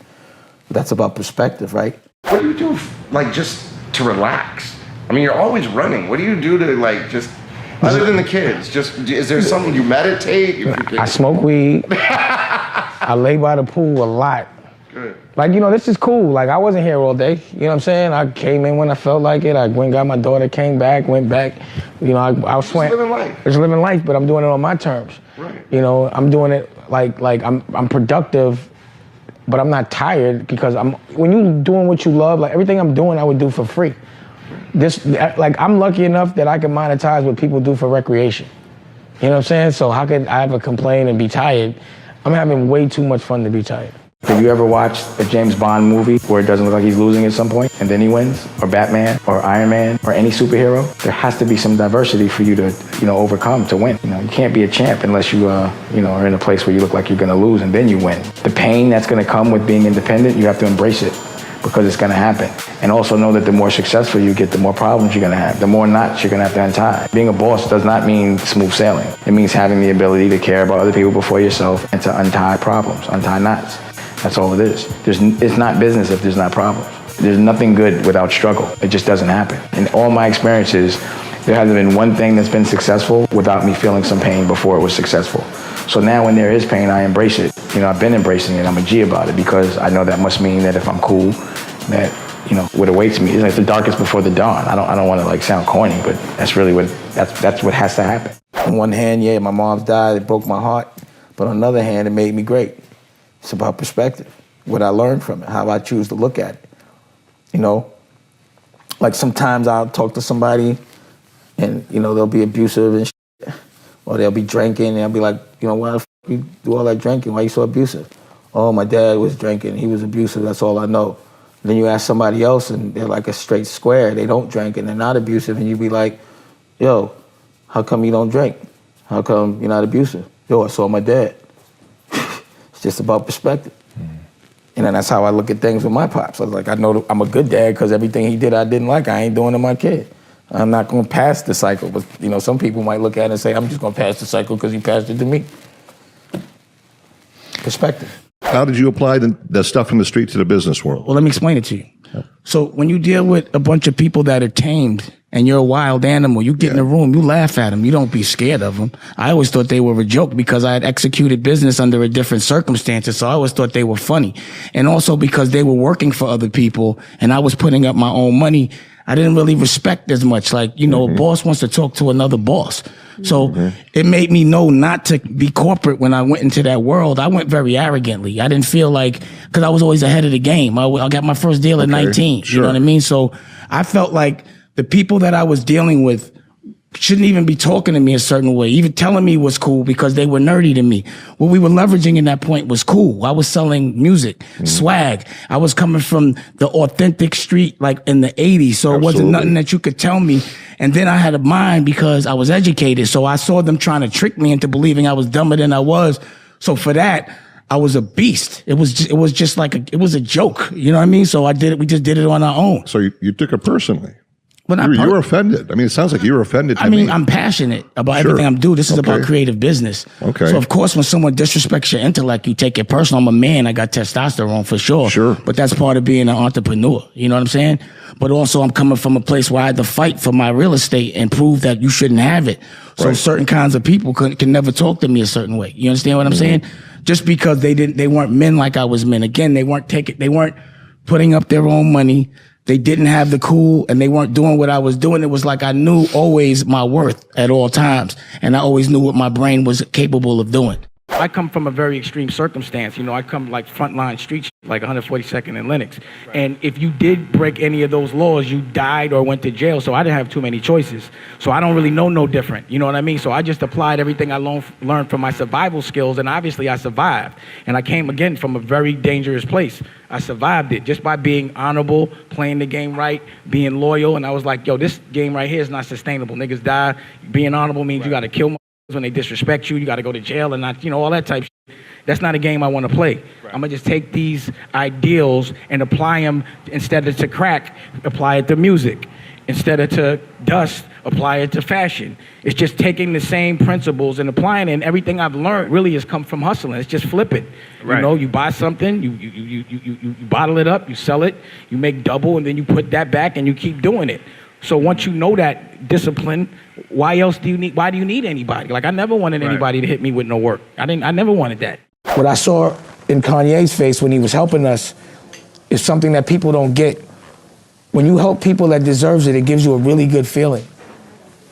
But that's about perspective, right? What do you do, like, just to relax? I mean, you're always running. What do you do to, like, just, other than the kids, just, is there something you meditate? I smoke weed. I lay by the pool a lot. Good. Like, you know, this is cool. Like, I wasn't here all day. You know what I'm saying? I came in when I felt like it. I went and got my daughter, came back, went back. You know, I was Just living life. Just living life, but I'm doing it on my terms. Right. You know, I'm doing it like I'm productive, but I'm not tired because when you doing what you love, like everything I'm doing, I would do for free. Like, I'm lucky enough that I can monetize what people do for recreation. You know what I'm saying? So how could I ever complain and be tired? I'm having way too much fun to be tired. Have you ever watched a James Bond movie where it doesn't look like he's losing at some point and then he wins? Or Batman or Iron Man or any superhero? There has to be some diversity for you to, overcome to win. You can't be a champ unless you, are in a place where you look like you're gonna lose and then you win. The pain that's gonna come with being independent, you have to embrace it because it's gonna happen. And also know that the more successful you get, the more problems you're gonna have, the more knots you're gonna have to untie. Being a boss does not mean smooth sailing. It means having the ability to care about other people before yourself and to untie problems, untie knots. That's all it is. It's not business if there's not problems. There's nothing good without struggle. It just doesn't happen. In all my experiences, there hasn't been one thing that's been successful without me feeling some pain before it was successful. So now when there is pain, I embrace it. I've been embracing it. I'm a G about it because I know that must mean that if I'm cool, that, what awaits me is like the darkest before the dawn. I don't want to sound corny, but that's really that's what has to happen. On one hand, yeah, my mom's died. It broke my heart. But on the other hand, it made me great. It's about perspective, what I learned from it, how I choose to look at it. Like sometimes I'll talk to somebody and, they'll be abusive and shit, or they'll be drinking and I'll be like, why the f you do all that drinking? Why are you so abusive? Oh, my dad was drinking. He was abusive. That's all I know. And then you ask somebody else and they're like a straight square. They don't drink and they're not abusive. And you be like, yo, how come you don't drink? How come you're not abusive? Yo, I saw my dad. It's just about perspective. And then that's how I look at things with my pops. I was like, I know I'm a good dad because everything he did I didn't like. I ain't doing to my kid. I'm not going to pass the cycle. But, some people might look at it and say, I'm just going to pass the cycle because he passed it to me. Perspective. How did you apply the stuff from the street to the business world? Well, let me explain it to you. So when you deal with a bunch of people that are tamed and you're a wild animal, you get in a room, you laugh at them. You don't be scared of them. I always thought they were a joke because I had executed business under a different circumstances. So I always thought they were funny. And also because they were working for other people and I was putting up my own money, I didn't really respect as much. Like, a boss wants to talk to another boss. So it made me know not to be corporate when I went into that world. I went very arrogantly. I didn't feel like, because I was always ahead of the game. I got my first deal at 19. Sure. You know what I mean? So I felt like the people that I was dealing with shouldn't even be talking to me a certain way, even telling me was cool because they were nerdy to me. What we were leveraging in that point was cool. I was selling music, swag. I was coming from the authentic street like in the 80s. So it wasn't nothing that you could tell me. And then I had a mind because I was educated. So I saw them trying to trick me into believing I was dumber than I was. So for that, I was a beast. It was just like it was a joke. You know what I mean? So we just did it on our own. So you took it personally. Well, you were offended. I mean, it sounds like you were offended to me. I'm passionate about everything I'm doing. This is about creative business. Okay. So, of course, when someone disrespects your intellect, you take it personal. I'm a man. I got testosterone for sure. Sure. But that's part of being an entrepreneur. You know what I'm saying? But also, I'm coming from a place where I had to fight for my real estate and prove that you shouldn't have it. So certain kinds of people can never talk to me a certain way. You understand what I'm saying? Just because they weren't men like I was men. Again, they weren't putting up their own money. They didn't have the cool and they weren't doing what I was doing. It was like I knew always my worth at all times. And I always knew what my brain was capable of doing. I come from a very extreme circumstance. I come like frontline street, like 142nd and Lenox. And if you did break any of those laws, you died or went to jail. So I didn't have too many choices. So I don't really know no different. You know what I mean? So I just applied everything I learned from my survival skills. And obviously I survived. And I came again from a very dangerous place. I survived it just by being honorable, playing the game right, being loyal. And I was like, yo, this game right here is not sustainable. Niggas die. Being honorable means you got to kill when they disrespect you got to go to jail and not, all that type of shit. That's not a game I want to play. I'm going to just take these ideals and apply them, instead of to crack, apply it to music. Instead of to dust, apply it to fashion. It's just taking the same principles and applying it, and everything I've learned really has come from hustling. It's just flip it. Right. You buy something, you bottle it up, you sell it, you make double, and then you put that back and you keep doing it. So once you know that discipline, why do you need anybody? Like I never wanted anybody to hit me with no work. I never wanted that. What I saw in Kanye's face when he was helping us is something that people don't get. When you help people that deserves it, it gives you a really good feeling.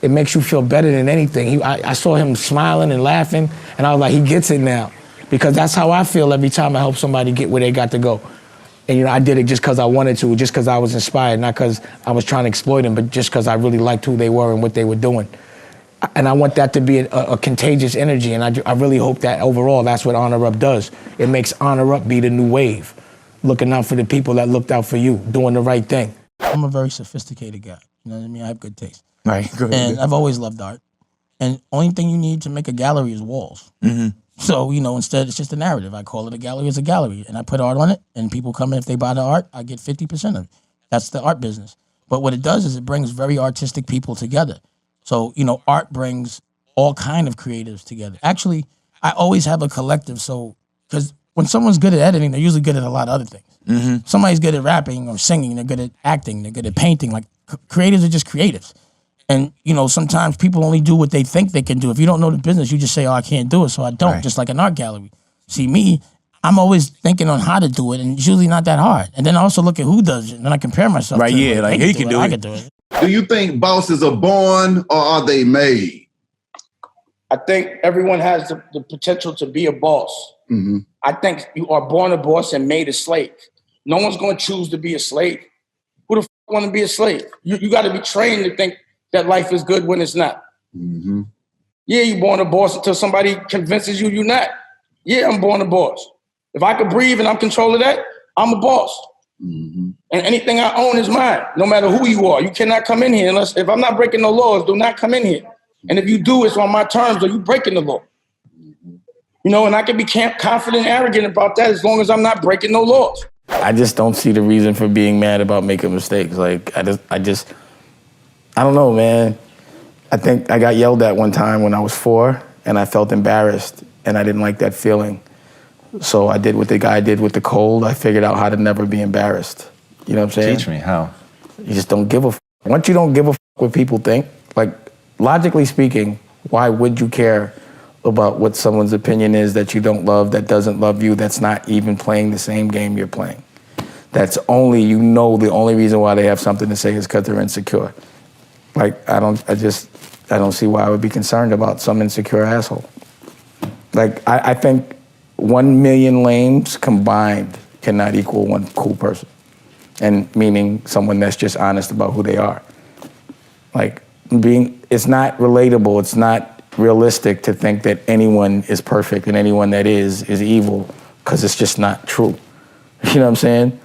It makes you feel better than anything. I saw him smiling and laughing, and I was like, he gets it now. Because that's how I feel every time I help somebody get where they got to go. And I did it just because I wanted to, just because I was inspired, not because I was trying to exploit them, but just because I really liked who they were and what they were doing. And I want that to be a contagious energy, and I really hope that overall that's what Honor Up does. It makes Honor Up be the new wave, looking out for the people that looked out for you, doing the right thing. I'm a very sophisticated guy, you know what I mean? I have good taste. Right, good. And I've always loved art. And only thing you need to make a gallery is walls. Mm-hmm. So, instead it's just a narrative. I call it a gallery as a gallery, and I put art on it, and people come in, if they buy the art, I get 50% of it. That's the art business. But what it does is it brings very artistic people together. So, art brings all kind of creatives together. Actually, I always have a collective, because when someone's good at editing, they're usually good at a lot of other things. Mm-hmm. Somebody's good at rapping or singing, they're good at acting, they're good at painting. Like, creatives are just creatives. And, sometimes people only do what they think they can do. If you don't know the business, you just say, oh, I can't do it, so I don't, right. Just like an art gallery. See, me, I'm always thinking on how to do it, and it's usually not that hard. And then I also look at who does it, and then I compare myself to yeah, like he can do it. I can do it. Do you think bosses are born or are they made? I think everyone has the potential to be a boss. Mm-hmm. I think you are born a boss and made a slave. No one's going to choose to be a slave. Who the f want to be a slave? You got to be trained to think that life is good when it's not. Mm-hmm. Yeah, you're born a boss until somebody convinces you you're not. Yeah, I'm born a boss. If I could breathe and I'm control of that, I'm a boss. Mm-hmm. And anything I own is mine, no matter who you are. You cannot come in here unless, if I'm not breaking no laws, do not come in here. And if you do, it's on my terms or you breaking the law. And I can be confident and arrogant about that as long as I'm not breaking no laws. I just don't see the reason for being mad about making mistakes. Like, I don't know, man. I think I got yelled at one time when I was 4, and I felt embarrassed, and I didn't like that feeling. So I did what the guy did with the cold. I figured out how to never be embarrassed. You know what I'm saying? Teach me how. You just don't give a f. Once you don't give a f what people think, like, logically speaking, why would you care about what someone's opinion is that you don't love, that doesn't love you, that's not even playing the same game you're playing? That's only, the only reason why they have something to say is because they're insecure. Like, I don't see why I would be concerned about some insecure asshole. Like, I think 1 million lames combined cannot equal one cool person. And meaning someone that's just honest about who they are. Like, it's not relatable, it's not realistic to think that anyone is perfect and anyone that is evil, because it's just not true. You know what I'm saying?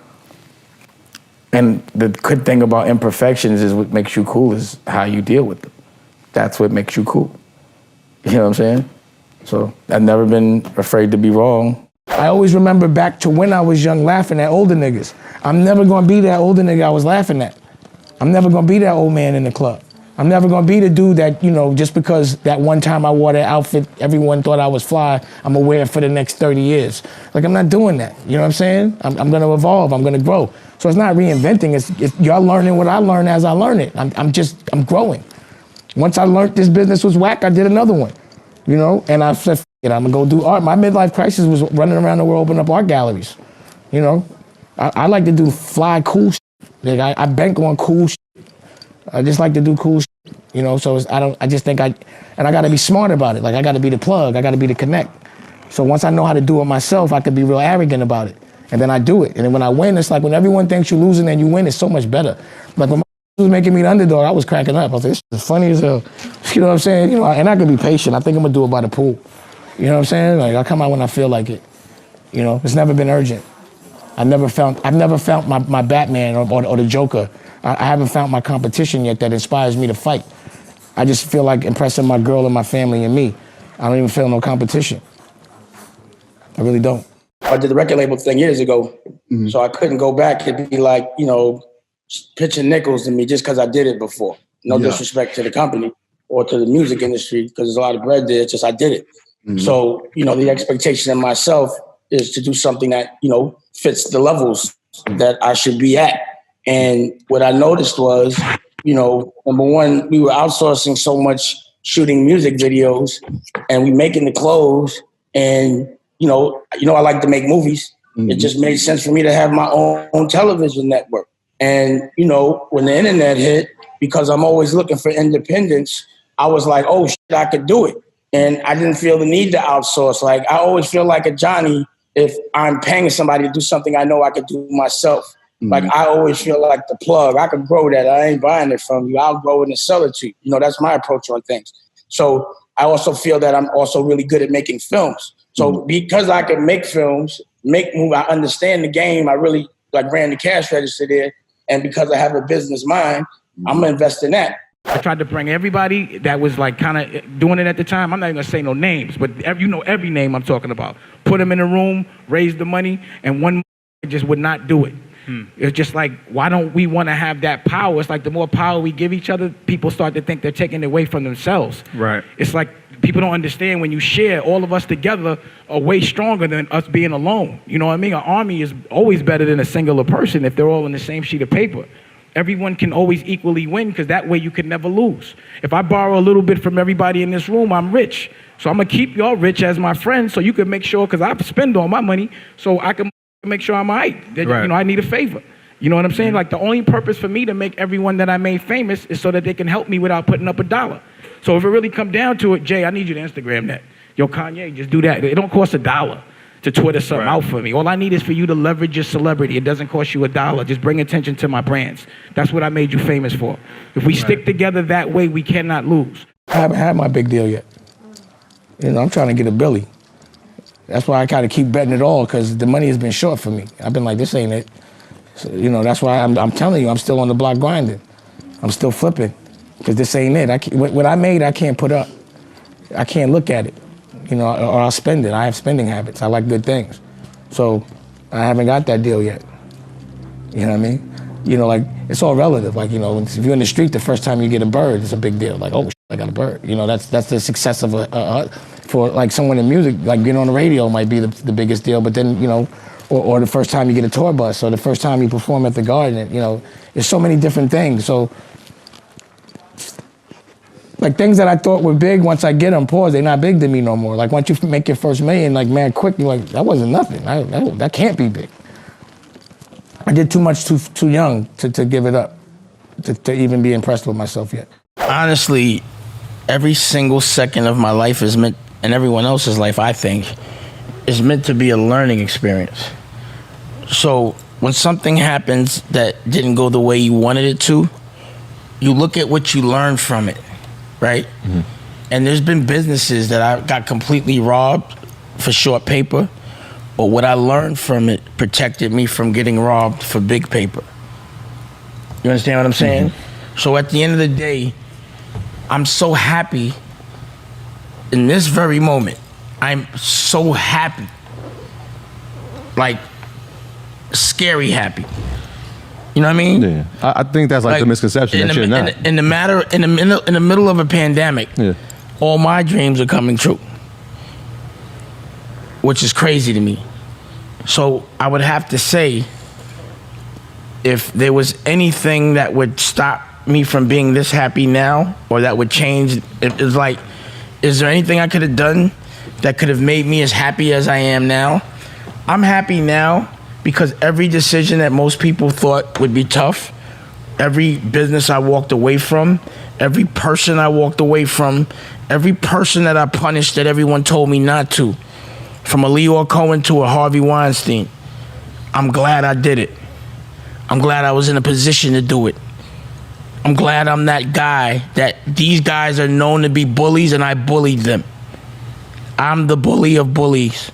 And the good thing about imperfections is what makes you cool is how you deal with them. That's what makes you cool. You know what I'm saying? So I've never been afraid to be wrong. I always remember back to when I was young laughing at older niggas. I'm never gonna be that older nigga I was laughing at. I'm never gonna be that old man in the club. I'm never gonna be the dude that, just because that one time I wore that outfit, everyone thought I was fly, I'm gonna wear it for the next 30 years. Like, I'm not doing that, you know what I'm saying? I'm gonna evolve, I'm gonna grow. So it's not reinventing, it's y'all learning what I learn as I learn it. I'm growing. Once I learned this business was whack, I did another one, and I said, I'm gonna go do art. My midlife crisis was running around the world opening up art galleries, I like to do fly cool shit. Like, I bank on cool shit. I just like to do cool shit, so I just think I gotta be smart about it. Like, I gotta be the plug, I gotta be the connect. So once I know how to do it myself, I could be real arrogant about it. And then I do it. And then when I win, it's like when everyone thinks you're losing and you win, it's so much better. Like when my was making me the underdog, I was cracking up. I was like, this is funny as hell. You know what I'm saying? And I can be patient. I think I'm gonna do it by the pool. You know what I'm saying? Like, I come out when I feel like it. It's never been urgent. I've never found my Batman or the Joker. I haven't found my competition yet that inspires me to fight. I just feel like impressing my girl and my family and me. I don't even feel no competition. I really don't. I did the record label thing years ago, so I couldn't go back and be like, pitching nickels to me just because I did it before. No disrespect to the company or to the music industry, because there's a lot of bread there, it's just I did it. Mm-hmm. So, the expectation in myself is to do something that, fits the levels that I should be at. And what I noticed was, number one, we were outsourcing so much shooting music videos and we making the clothes, and I like to make movies. It just made sense for me to have my own television network. And, when the internet hit, because I'm always looking for independence, I was like, oh, shit, I could do it. And I didn't feel the need to outsource. Like, I always feel like a Johnny if I'm paying somebody to do something I know I could do myself. Like, I always feel like the plug. I could grow that. I ain't buying it from you. I'll grow it and sell it to you. That's my approach on things. So I also feel that I'm also really good at making films. So because I can make films, make movies, I understand the game. I really ran the cash register there. And because I have a business mind, I'm going to invest in that. I tried to bring everybody that was kind of doing it at the time. I'm not even going to say no names, but every name I'm talking about. Put them in a room, raise the money, and one just would not do it. It's just like, why don't we want to have that power? It's like the more power we give each other, people start to think they're taking it away from themselves. Right. It's like people don't understand when you share, all of us together are way stronger than us being alone. You know what I mean? An army is always better than a singular person if they're all on the same sheet of paper. Everyone can always equally win because that way you can never lose. If I borrow a little bit from everybody in this room, I'm rich. So I'm going to keep y'all rich as my friends so you can make sure, because I spend all my money, so I can make sure I'm all right. That, I need a favor. You know what I'm saying? Like, the only purpose for me to make everyone that I made famous is so that they can help me without putting up a dollar. So if it really come down to it, Jay, I need you to Instagram that. Yo, Kanye, just do that. It don't cost $1 to Twitter something out for me. All I need is for you to leverage your celebrity. It doesn't cost you $1. Just bring attention to my brands. That's what I made you famous for. If we stick together that way, we cannot lose. I haven't had my big deal yet. I'm trying to get a Billy. That's why I kind of keep betting it all, because the money has been short for me. I've been like, this ain't it. So, that's why I'm telling you, I'm still on the block grinding. I'm still flipping, because this ain't it. What I made, I can't put up. I can't look at it, or I'll spend it. I have spending habits. I like good things. So I haven't got that deal yet. You know what I mean? It's all relative. If you're in the street, the first time you get a bird, it's a big deal. Like, oh, I got a bird. That's the success of for someone in music, getting on the radio might be the biggest deal, but then, or the first time you get a tour bus, or the first time you perform at the Garden, there's so many different things. So, things that I thought were big, once I get them, they're not big to me no more. Once you make your first million, man, quick, you're like, that wasn't nothing. That can't be big. I did too much too young to give it up, to even be impressed with myself yet. Honestly, every single second of my life is meant, and everyone else's life, I think, is meant to be a learning experience. So when something happens that didn't go the way you wanted it to, you look at what you learned from it, right? Mm-hmm. And there's been businesses that I got completely robbed for short paper, but what I learned from it protected me from getting robbed for big paper. You understand what I'm saying? Mm-hmm. So at the end of the day, I'm so happy in this very moment. I'm so happy. Scary happy. You know what I mean? Yeah. I think that's the misconception that you're not. In the middle of a pandemic, all my dreams are coming true, which is crazy to me. So I would have to say, if there was anything that would stop me from being this happy now, or that would change, is there anything I could have done that could have made me as happy as I am now? I'm happy now because every decision that most people thought would be tough, every business I walked away from, every person I walked away from, every person that I punished that everyone told me not to, from a Leor Cohen to a Harvey Weinstein, I'm glad I did it. I'm glad I was in a position to do it. I'm glad I'm that guy, that these guys are known to be bullies and I bullied them. I'm the bully of bullies.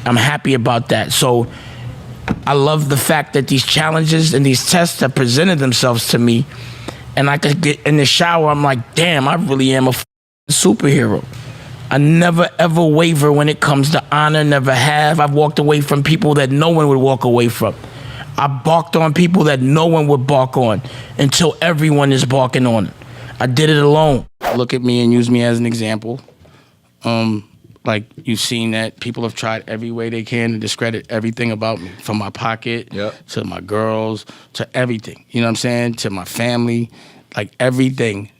I'm happy about that. So I love the fact that these challenges and these tests have presented themselves to me, and I could get in the shower, I'm like, damn, I really am a superhero. I never ever waver when it comes to honor, never have. I've walked away from people that no one would walk away from. I barked on people that no one would bark on until everyone is barking on it. I did it alone. Look at me and use me as an example. You've seen that people have tried every way they can to discredit everything about me, from my pocket to my girls to everything. You know what I'm saying? To my family, everything.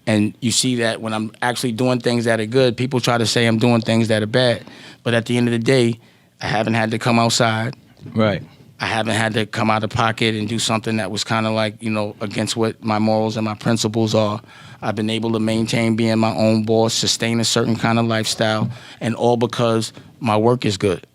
And you see that when I'm actually doing things that are good, people try to say I'm doing things that are bad. But at the end of the day, I haven't had to come outside. Right. I haven't had to come out of pocket and do something that was kind of like, against what my morals and my principles are. I've been able to maintain being my own boss, sustain a certain kind of lifestyle, and all because my work is good.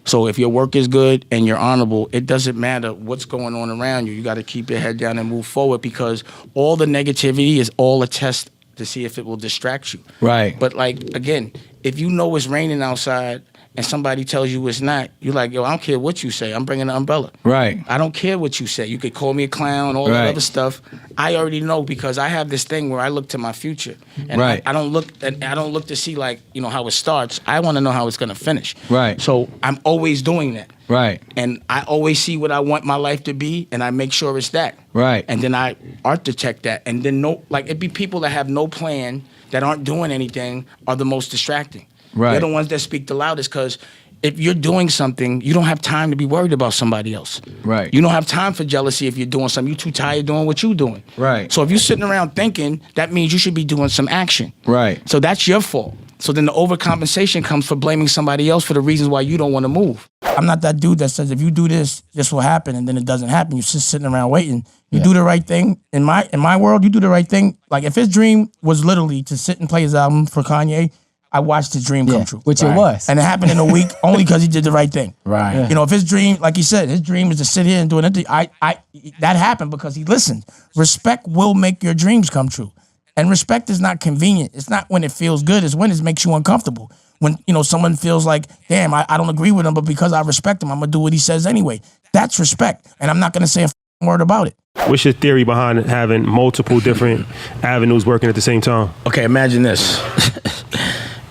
So if your work is good and you're honorable, it doesn't matter what's going on around you. You got to keep your head down and move forward, because all the negativity is all a test to see if it will distract you. Right. But again, if you know it's raining outside and somebody tells you it's not, you're like, yo, I don't care what you say. I'm bringing an umbrella. Right. I don't care what you say. You could call me a clown, all that other stuff. I already know, because I have this thing where I look to my future, and I don't look to see how it starts. I want to know how it's going to finish. Right. So I'm always doing that. Right. And I always see what I want my life to be, and I make sure it's that. Right. And then I architect that, and then it'd be people that have no plan, that aren't doing anything, are the most distracting. Right. They're the ones that speak the loudest, because if you're doing something, you don't have time to be worried about somebody else. Right. You don't have time for jealousy if you're doing something. You're too tired doing what you're doing. Right. So if you're sitting around thinking, that means you should be doing some action. Right. So that's your fault. So then the overcompensation comes for blaming somebody else for the reasons why you don't want to move. I'm not that dude that says, if you do this, this will happen, and then it doesn't happen. You're just sitting around waiting. You do the right thing. In my world, you do the right thing. Like, if his dream was literally to sit and play his album for Kanye, I watched his dream come true. Which it was. And it happened in a week only because he did the right thing. Right. Yeah. You know, if his dream, like he said, his dream is to sit here and do an interview, that happened because he listened. Respect will make your dreams come true. And respect is not convenient. It's not when it feels good. It's when it makes you uncomfortable. When, someone feels like, damn, I don't agree with him, but because I respect him, I'm going to do what he says anyway. That's respect. And I'm not going to say a word about it. What's your theory behind having multiple different avenues working at the same time? Okay, imagine this.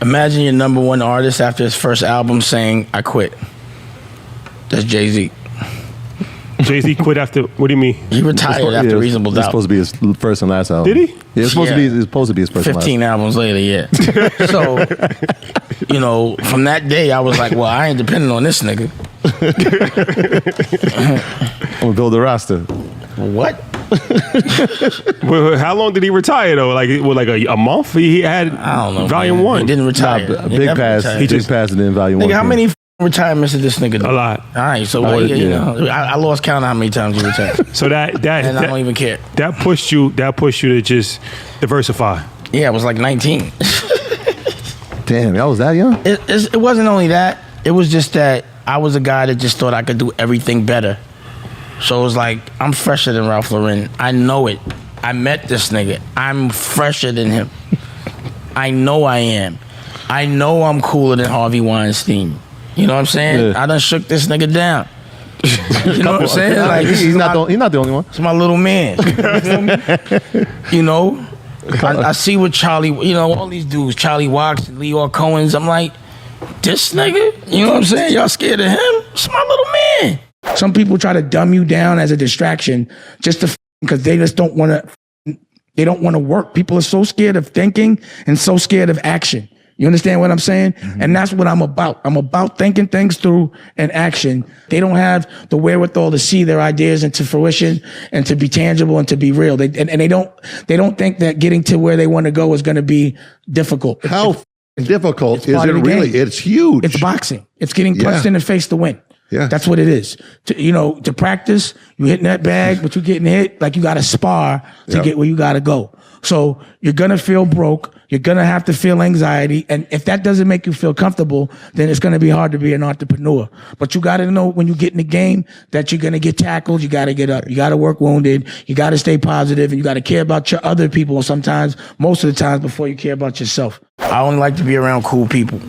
Imagine your number one artist after his first album saying, I quit. That's Jay-Z. Jay-Z quit after, what do you mean? He retired after Reasonable Doubt. It's supposed to be his first and last album. Did he? Yeah, it's supposed to be his first and last. 15 albums later, yeah. So, from that day, I was like, well, I ain't depending on this nigga. I'm going to build a roster. What? Well, how long did he retire though? Like a month? He had I don't know, Volume 1. He didn't retire. Big pass. He just passed it in Volume 1. Nigga, how many retirements did this nigga do? A lot. All right, so I lost count of how many times he retired. So that and I don't even care. That pushed you to just diversify. Yeah, I was like 19. Damn, y'all was that young? It wasn't only that. It was just that I was a guy that just thought I could do everything better. So it was like, I'm fresher than Ralph Lauren. I know it. I met this nigga. I'm fresher than him. I know I am. I know I'm cooler than Harvey Weinstein. You know what I'm saying? Yeah. I done shook this nigga down. You know what I'm saying? Like, he's not the only one. It's my little man. I see what Charlie, all these dudes, Charlie Watts, Leor Cohen's. I'm like, this nigga? You know what I'm saying? Y'all scared of him? It's my little man. Some people try to dumb you down as a distraction just to because they just don't want to. They don't want to work. People are so scared of thinking and so scared of action. You understand what I'm saying? Mm-hmm. And that's what I'm about. I'm about thinking things through and action. They don't have the wherewithal to see their ideas into fruition and to be tangible and to be real. They don't think that getting to where they want to go is going to be difficult. How difficult is it really? Game. It's huge. It's boxing. It's getting punched in the face to win. Yeah, that's what it is. To practice, you hitting that bag, but you getting hit. Like you got to spar to get where you got to go. So you're gonna feel broke. You're gonna have to feel anxiety, and if that doesn't make you feel comfortable, then it's gonna be hard to be an entrepreneur. But you got to know when you get in the game that you're gonna get tackled. You got to get up. You got to work wounded. You got to stay positive, and you got to care about your other people. Sometimes, most of the times, before you care about yourself. I only like to be around cool people.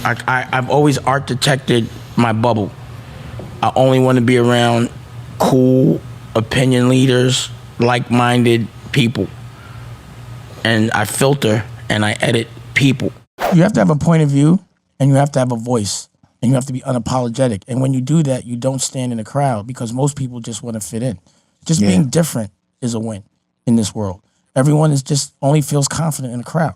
I've always architected my bubble. I only want to be around cool opinion leaders, like-minded people. And I filter and I edit people. You have to have a point of view and you have to have a voice and you have to be unapologetic. And when you do that, you don't stand in a crowd because most people just want to fit in. Just being different is a win in this world. Everyone is just only feels confident in a crowd.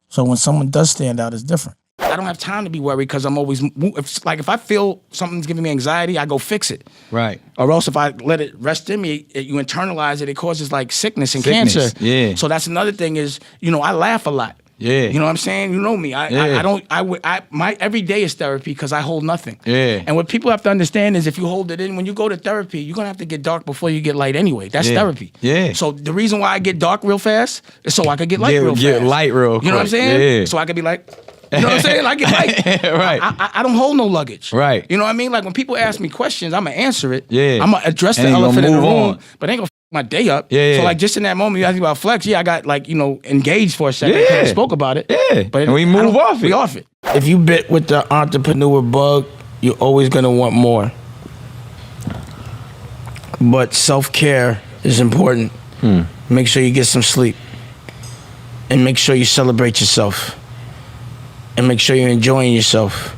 So when someone does stand out, it's different. I don't have time to be worried because I'm always if I feel something's giving me anxiety, I go fix it. Right. Or else if I let it rest in me, you internalize it. It causes like sickness and cancer. Yeah. So that's another thing is, I laugh a lot. Yeah. You know what I'm saying? You know me. My every day is therapy because I hold nothing. Yeah. And what people have to understand is if you hold it in, when you go to therapy, you're going to have to get dark before you get light anyway. That's therapy. Yeah. So the reason why I get dark real fast is so I could get light real fast. Get light real quick. You know what I'm saying? Yeah. So I could be like, you know what I'm saying? I get light. Right. I don't hold no luggage. Right. You know what I mean? Like when people ask me questions, I'm going to answer it. Yeah. I'm going to address the And you gonna elephant in the move room, on. but ain't going to my day up. Yeah. So like just in that moment, you asked me about flex. Yeah, I got engaged for a second. Yeah. I spoke about it. Yeah. But And we move off it. We off it. If you bit with the entrepreneur bug, you're always gonna want more. But self-care is important. Make sure you get some sleep. And make sure you celebrate yourself. And make sure you're enjoying yourself.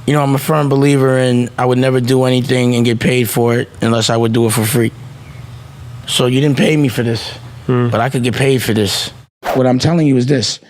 I'm a firm believer in I would never do anything and get paid for it unless I would do it for free. So you didn't pay me for this, but I could get paid for this. What I'm telling you is this.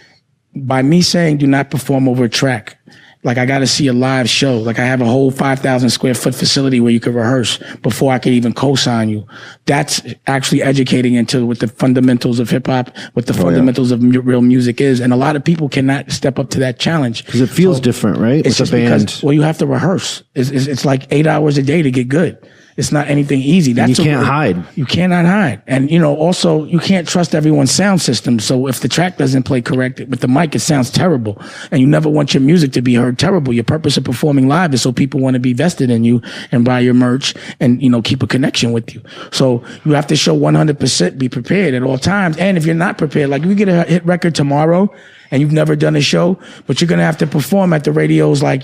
By me saying do not perform over a track, like I got to see a live show. Like I have a whole 5,000 square foot facility where you could rehearse before I could even co-sign you. That's actually educating into what the fundamentals of hip hop, what the fundamentals of real music is. And a lot of people cannot step up to that challenge. Because it feels different, right? It's With just a band. because, you have to rehearse. It's like 8 hours a day to get good. It's not anything easy. You can't hide. You cannot hide. And, also, you can't trust everyone's sound system. So if the track doesn't play correct with the mic, it sounds terrible. And you never want your music to be heard terrible. Your purpose of performing live is so people want to be vested in you and buy your merch and, keep a connection with you. So you have to show 100%, be prepared at all times. And if you're not prepared, like you get a hit record tomorrow, and you've never done a show, but you're going to have to perform at the radios like,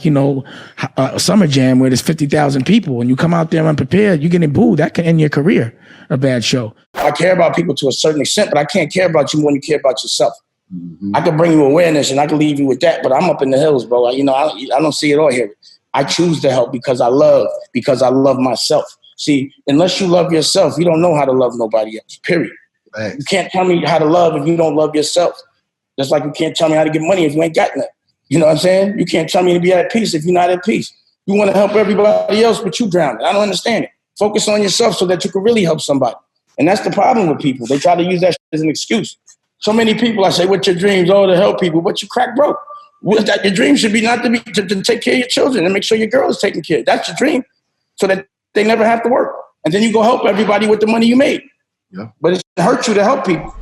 Summer Jam where there's 50,000 people and you come out there unprepared, you're getting booed. That can end your career, a bad show. I care about people to a certain extent, but I can't care about you when you care about yourself. I can bring you awareness and I can leave you with that, but I'm up in the hills, bro. I don't see it or hear it. I choose to help because I love myself. See, unless you love yourself, you don't know how to love nobody else, period. Thanks. You can't tell me how to love if you don't love yourself. Just like you can't tell me how to get money if you ain't got nothing. You know what I'm saying? You can't tell me to be at peace if you're not at peace. You want to help everybody else, but you drown. I don't understand it. Focus on yourself so that you can really help somebody. And that's the problem with people. They try to use that as an excuse. So many people, I say, what's your dreams? Oh, to help people, but you crack broke. Your dream should be not to take care of your children and make sure your girl is taken care of. That's your dream so that they never have to work. And then you go help everybody with the money you made. Yeah. But it hurts you to help people.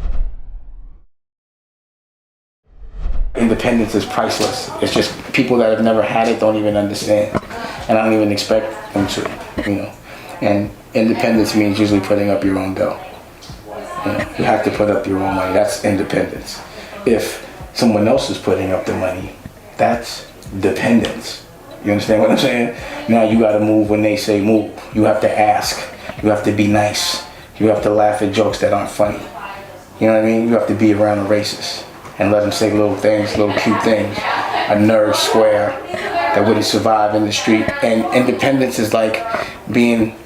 Independence is priceless. It's just people that have never had it don't even understand. And I don't even expect them to, And independence means usually putting up your own dough. You have to put up your own money. That's independence. If someone else is putting up the money, that's dependence. You understand what I'm saying? Now you got to move when they say move. You have to ask. You have to be nice. You have to laugh at jokes that aren't funny. You know what I mean? You have to be around a racist and let them say little things, little cute things. A nerd square that wouldn't survive in the street. And independence is like being,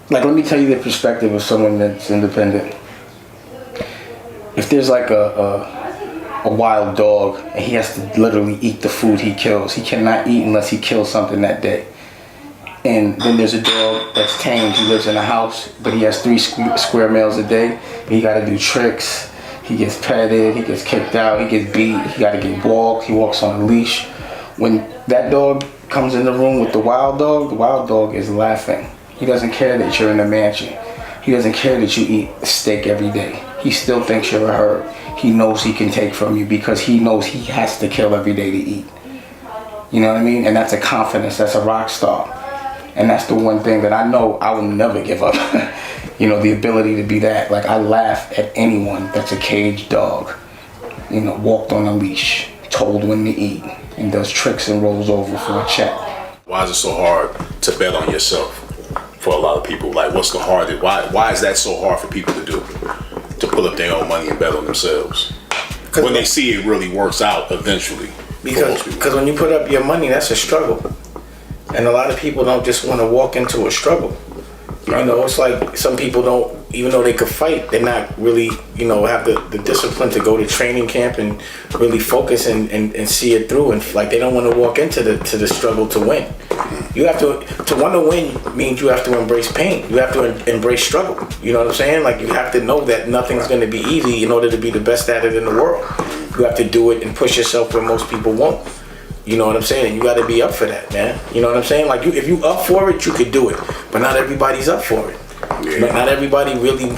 like, let me tell you the perspective of someone that's independent. If there's like a wild dog and he has to literally eat the food he kills, he cannot eat unless he kills something that day. And then there's a dog that's tamed. He lives in a house, but he has 3 square meals a day. He got to do tricks. He gets petted. He gets kicked out. He gets beat. He got to get walked. He walks on a leash. When that dog comes in the room with the wild dog is laughing. He doesn't care that you're in a mansion. He doesn't care that you eat steak every day. He still thinks you're a herb. He knows he can take from you because he knows he has to kill every day to eat. You know what I mean? And that's a confidence. That's a rock star. And that's the one thing that I know I will never give up. The ability to be that. Like, I laugh at anyone that's a caged dog, walked on a leash, told when to eat, and does tricks and rolls over for a check. Why is it so hard to bet on yourself for a lot of people? Like, what's the hard? Why is that so hard for people to do? To pull up their own money and bet on themselves when they see it really works out eventually. Because when you put up your money, that's a struggle. And a lot of people don't just want to walk into a struggle. Right. It's like some people don't even though they could fight, they're not really, have the discipline to go to training camp and really focus and see it through. And like they don't want to walk into the struggle to win. You have to want to win means you have to embrace pain. You have to embrace struggle. You know what I'm saying? Like you have to know that nothing's going to be easy in order to be the best at it in the world. You have to do it and push yourself where most people won't. You know what I'm saying? You got to be up for that, man. You know what I'm saying? Like if you up for it, you could do it. But not everybody's up for it. Yeah. Not everybody really,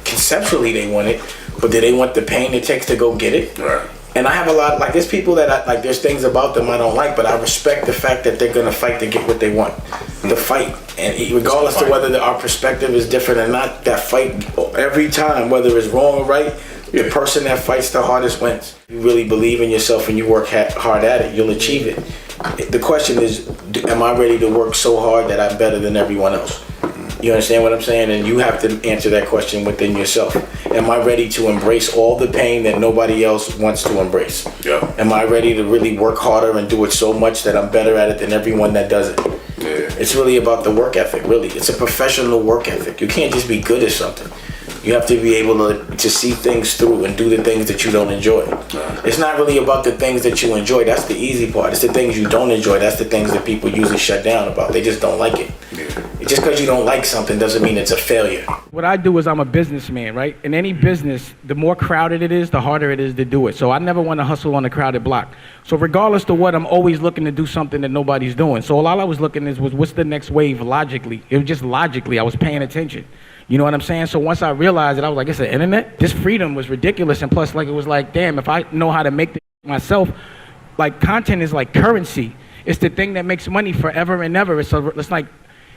conceptually they want it, but do they want the pain it takes to go get it? Right. And I have a lot, like there's people that there's things about them I don't like, but I respect the fact that they're going to fight to get what they want. The fight. And regardless of whether our perspective is different or not, that fight, every time, whether it's wrong or right, the person that fights the hardest wins. You really believe in yourself and you work hard at it, you'll achieve it. The question is, am I ready to work so hard that I'm better than everyone else? You understand what I'm saying? And you have to answer that question within yourself. Am I ready to embrace all the pain that nobody else wants to embrace? Yeah. Am I ready to really work harder and do it so much that I'm better at it than everyone that does it? Yeah. It's really about the work ethic, really. It's a professional work ethic. You can't just be good at something. You have to be able to see things through and do the things that you don't enjoy. It's not really about the things that you enjoy. That's the easy part. It's the things you don't enjoy. That's the things that people usually shut down about. They just don't like it. Just because you don't like something doesn't mean it's a failure. What I do is I'm a businessman, right? In any business, the more crowded it is, the harder it is to do it. So I never want to hustle on a crowded block. So regardless of what, I'm always looking to do something that nobody's doing. So all I was looking at was what's the next wave logically. It was just logically. I was paying attention. You know what I'm saying? So once I realized it, I was like, it's the internet. This freedom was ridiculous. And plus, like, it was like, damn, if I know how to make this myself, like, content is like currency. It's the thing that makes money forever and ever.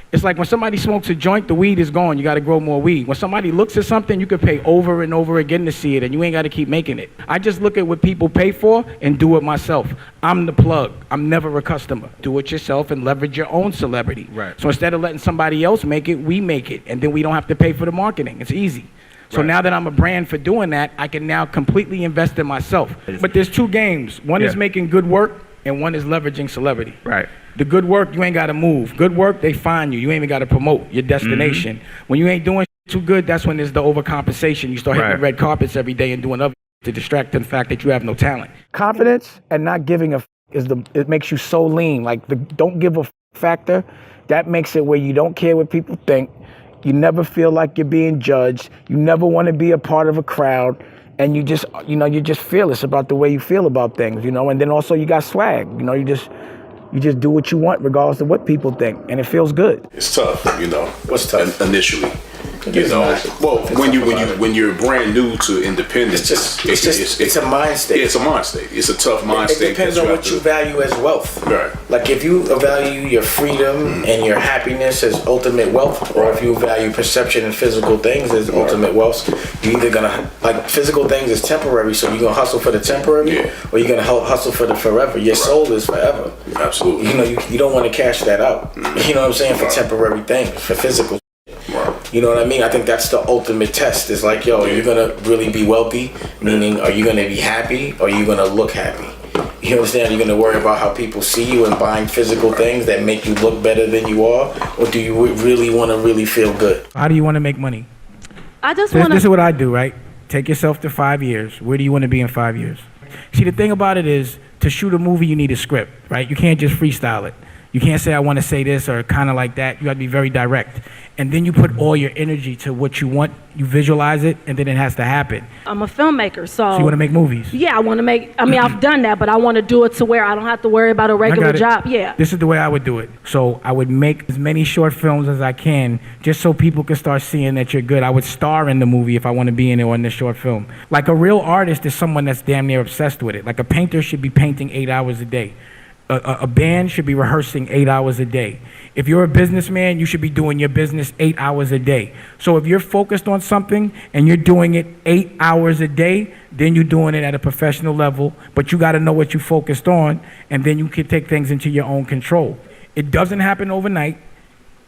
It's like when somebody smokes a joint, the weed is gone. You got to grow more weed. When somebody looks at something, you can pay over and over again to see it, and you ain't got to keep making it. I just look at what people pay for and do it myself. I'm the plug. I'm never a customer. Do it yourself and leverage your own celebrity. Right. So instead of letting somebody else make it, we make it, and then we don't have to pay for the marketing. It's easy. So now that I'm a brand for doing that, I can now completely invest in myself. But there's two games. One is making good work, and one is leveraging celebrity. Right. The good work, you ain't got to move. Good work, they find you. You ain't even got to promote your destination. When you ain't doing too good, that's when there's the overcompensation. You start hitting the red carpets every day and doing other to distract the fact that you have no talent. Confidence and not giving a it makes you so lean. Like the don't give a factor, that makes it where you don't care what people think. You never feel like you're being judged. You never want to be a part of a crowd. And you just, you're just fearless about the way you feel about things, and then also you got swag, you just do what you want regardless of what people think, and it feels good. It's tough, What's tough? Initially. When you're brand new to independence, it's a mind state. Yeah, it's a mind state. It's a tough mind state. It depends on what you value as wealth. Right. Like if you value your freedom and your happiness as ultimate wealth, or if you value perception and physical things as ultimate wealth, you're either gonna physical things is temporary, so you're gonna hustle for the temporary, or you're gonna hustle for the forever. Your soul is forever. Absolutely. You don't want to cash that out. You know what I'm saying? For temporary things, for physical. You know what I mean? I think that's the ultimate test. It's like, are you gonna really be wealthy? Meaning, are you gonna be happy? Or are you gonna look happy? You understand? You're gonna worry about how people see you and buying physical things that make you look better than you are, or do you really want to really feel good? How do you want to make money? This is what I do, right? Take yourself to 5 years. Where do you want to be in 5 years? See, the thing about it is, to shoot a movie, you need a script, right? You can't just freestyle it. You can't say, I want to say this or kind of like that. You got to be very direct. And then you put all your energy to what you want, you visualize it, and then it has to happen. I'm a filmmaker, so you want to make movies? Yeah, I want to make, I've done that, but I want to do it to where I don't have to worry about a regular job. Yeah. This is the way I would do it. So I would make as many short films as I can, just so people can start seeing that you're good. I would star in the movie if I want to be in it or in this short film. Like a real artist is someone that's damn near obsessed with it. Like a painter should be painting 8 hours a day. A band should be rehearsing 8 hours a day. If you're a businessman, you should be doing your business 8 hours a day. So if you're focused on something and you're doing it 8 hours a day, then you're doing it at a professional level, but you got to know what you focused on, and then you can take things into your own control. It doesn't happen overnight.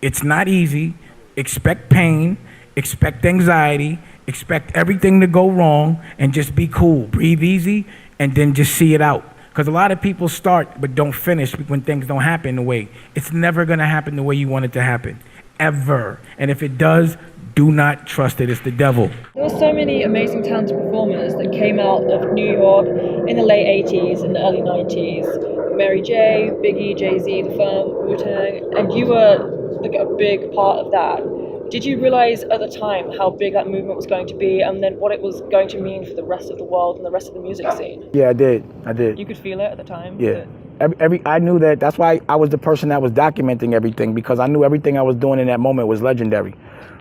It's not easy. Expect pain, expect anxiety, expect everything to go wrong, and just be cool. Breathe easy, and then just see it out. Because a lot of people start but don't finish when things don't happen the way. It's never going to happen the way you want it to happen. ever. And if it does, do not trust it. It's the devil. There were so many amazing talented performers that came out of New York in the late 80s and the early 90s. Mary J, Biggie, Jay-Z, The Firm, Wu-Tang, and you were like a big part of that. Did you realize at the time how big that movement was going to be, and then what it was going to mean for the rest of the world and the rest of the music scene? Yeah, I did. You could feel it at the time? Yeah. I knew that. That's why I was the person that was documenting everything, because I knew everything I was doing in that moment was legendary.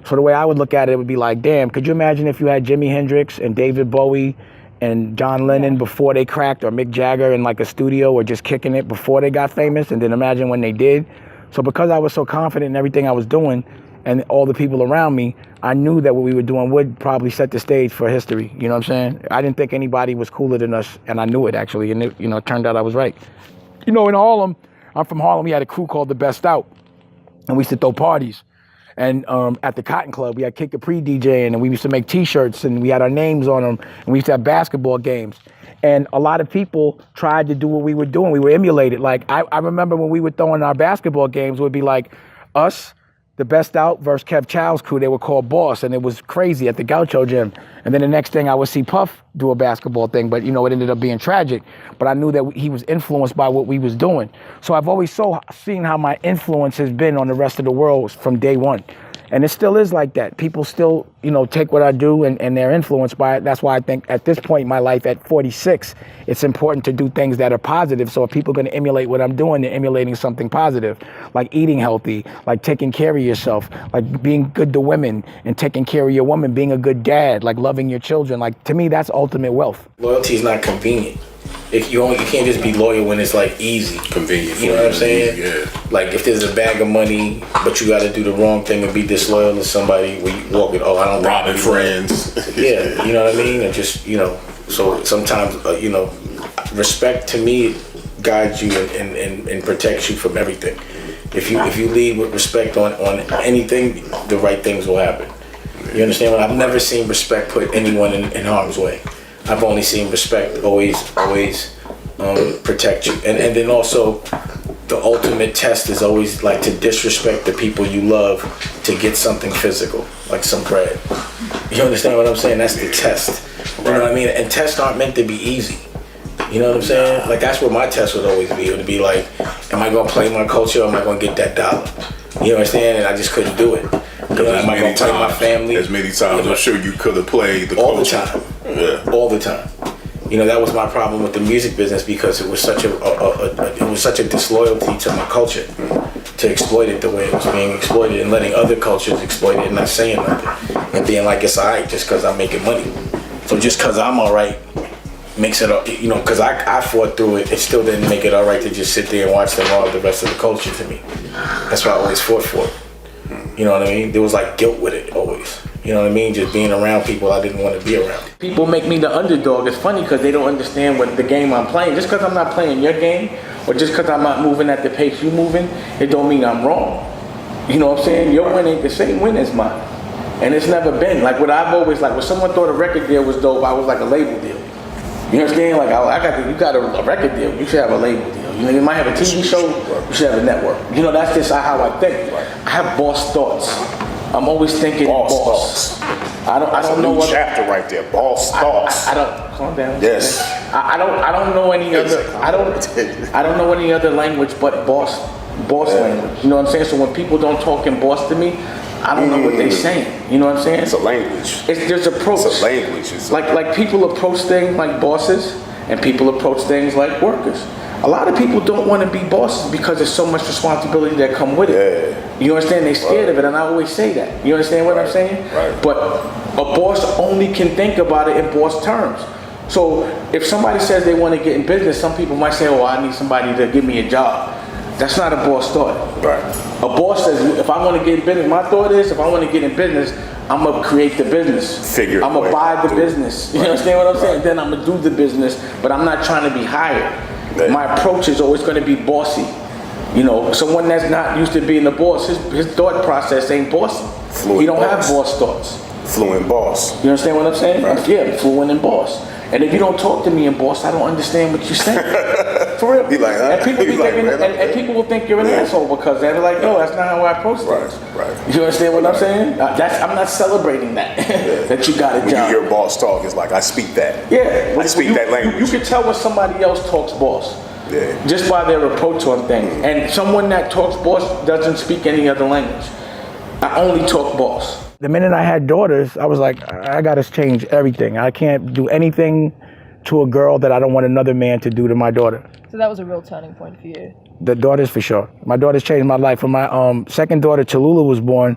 So the way I would look at it would be like, damn, could you imagine if you had Jimi Hendrix and David Bowie and John Lennon before they cracked, or Mick Jagger in like a studio, or just kicking it before they got famous, and then imagine when they did. So because I was so confident in everything I was doing and all the people around me, I knew that what we were doing would probably set the stage for history. You know what I'm saying? I didn't think anybody was cooler than us, and I knew it actually, and it turned out I was right. In Harlem, I'm from Harlem, we had a crew called The Best Out, and we used to throw parties. And at the Cotton Club, we had Kick Capri DJing, and we used to make T-shirts, and we had our names on them, and we used to have basketball games. And a lot of people tried to do what we were doing. We were emulated. Like, I remember when we were throwing our basketball games, it would be like us, The Best Out versus Kev Chow's crew. They were called Boss, and it was crazy at the Gaucho Gym. And then the next thing I would see Puff do a basketball thing, but it ended up being tragic. But I knew that he was influenced by what we was doing. So I've always seen how my influence has been on the rest of the world from day one. And it still is like that. People still, take what I do and they're influenced by it. That's why I think at this point in my life, at 46, it's important to do things that are positive. So if people are going to emulate what I'm doing, they're emulating something positive, like eating healthy, like taking care of yourself, like being good to women and taking care of your woman, being a good dad, like loving your children. Like, to me, that's ultimate wealth. Loyalty is not convenient. If you can't just be loyal when it's like easy. Convenient. You know what I'm saying? Yeah. Like, if there's a bag of money, but you got to do the wrong thing and be disloyal to somebody, where you walk it, I don't robbing friends. Yeah, you know what I mean? And just, so sometimes, respect to me guides you and protects you from everything. If you lead with respect on anything, the right things will happen. You understand? I've never seen respect put anyone in harm's way. I've only seen respect always protect you. And then also, the ultimate test is always like to disrespect the people you love to get something physical, like some bread. You understand what I'm saying? That's the test. You know what I mean? And tests aren't meant to be easy. You know what I'm saying? Like, that's what my test would always be. It would be like, am I gonna play my culture, or am I gonna get that dollar? You understand? And I just couldn't do it. Am I gonna play my family? As many times I'm sure you could have played the culture. All the time. Yeah. All the time. That was my problem with the music business, because it was such a disloyalty to my culture to exploit it the way it was being exploited, and letting other cultures exploit it and not saying nothing and being like, it's all right just because I'm making money. So just because I'm all right makes it, because I fought through it, it still didn't make it all right to just sit there and watch them rob the rest of the culture to me. That's why I always fought for it. You know what I mean? There was like guilt with it always. You know what I mean? Just being around people I didn't want to be around. People make me the underdog. It's funny because they don't understand what the game I'm playing. Just because I'm not playing your game, or just because I'm not moving at the pace you moving, it don't mean I'm wrong. You know what I'm saying? Your win ain't the same win as mine. And it's never been. Like, what I've always, like, when someone thought a record deal was dope, I was like a label deal. You understand? Like, you got a record deal, you should have a label deal. You might have a TV show, you should have a network. That's just how I think. I have boss thoughts. I'm always thinking boss. I don't know what chapter right there. Boss thoughts. I don't calm down. Yes. I don't know any other. I don't know any other language but boss language. You know what I'm saying? So when people don't talk in boss to me, I don't know what they're saying. You know what I'm saying? It's a language. There's approach. It's a language. Like people approach things like bosses, and people approach things like workers. A lot of people don't want to be bosses because there's so much responsibility that come with it. Yeah. You understand? They're scared of it, and I always say that. You understand what I'm saying? Right. But a boss only can think about it in boss terms. So if somebody says they want to get in business, some people might say, I need somebody to give me a job. That's not a boss thought. Right. A boss says, if I want to get in business, my thought is, if I want to get in business, I'm going to create the business. I'm going to buy the business. You understand what I'm saying? Then I'm going to do the business, but I'm not trying to be hired. My approach is always going to be bossy. Someone that's not used to being a boss, his thought process ain't bossy. He don't have boss thoughts. Fluent boss. You understand what I'm saying? Right. Yeah, fluent and boss. And if you don't talk to me in boss, I don't understand what you're saying. For real. He like, huh? And people, be He like, thinking, man, and people will think you're an asshole because they're like, no, that's not how I approach things. Right. You understand what I'm saying? I'm not celebrating that. That you got a When job. you hear boss talk, it's like, I speak that. Yeah. I speak that language. You can tell when somebody else talks boss. Yeah. Just by their approach on things. And someone that talks boss doesn't speak any other language. I only talk boss. The minute I had daughters, I was like, I gotta change everything. I can't do anything to a girl that I don't want another man to do to my daughter. So that was a real turning point for you. The daughters for sure. My daughters changed my life. When my second daughter, Cholula, was born,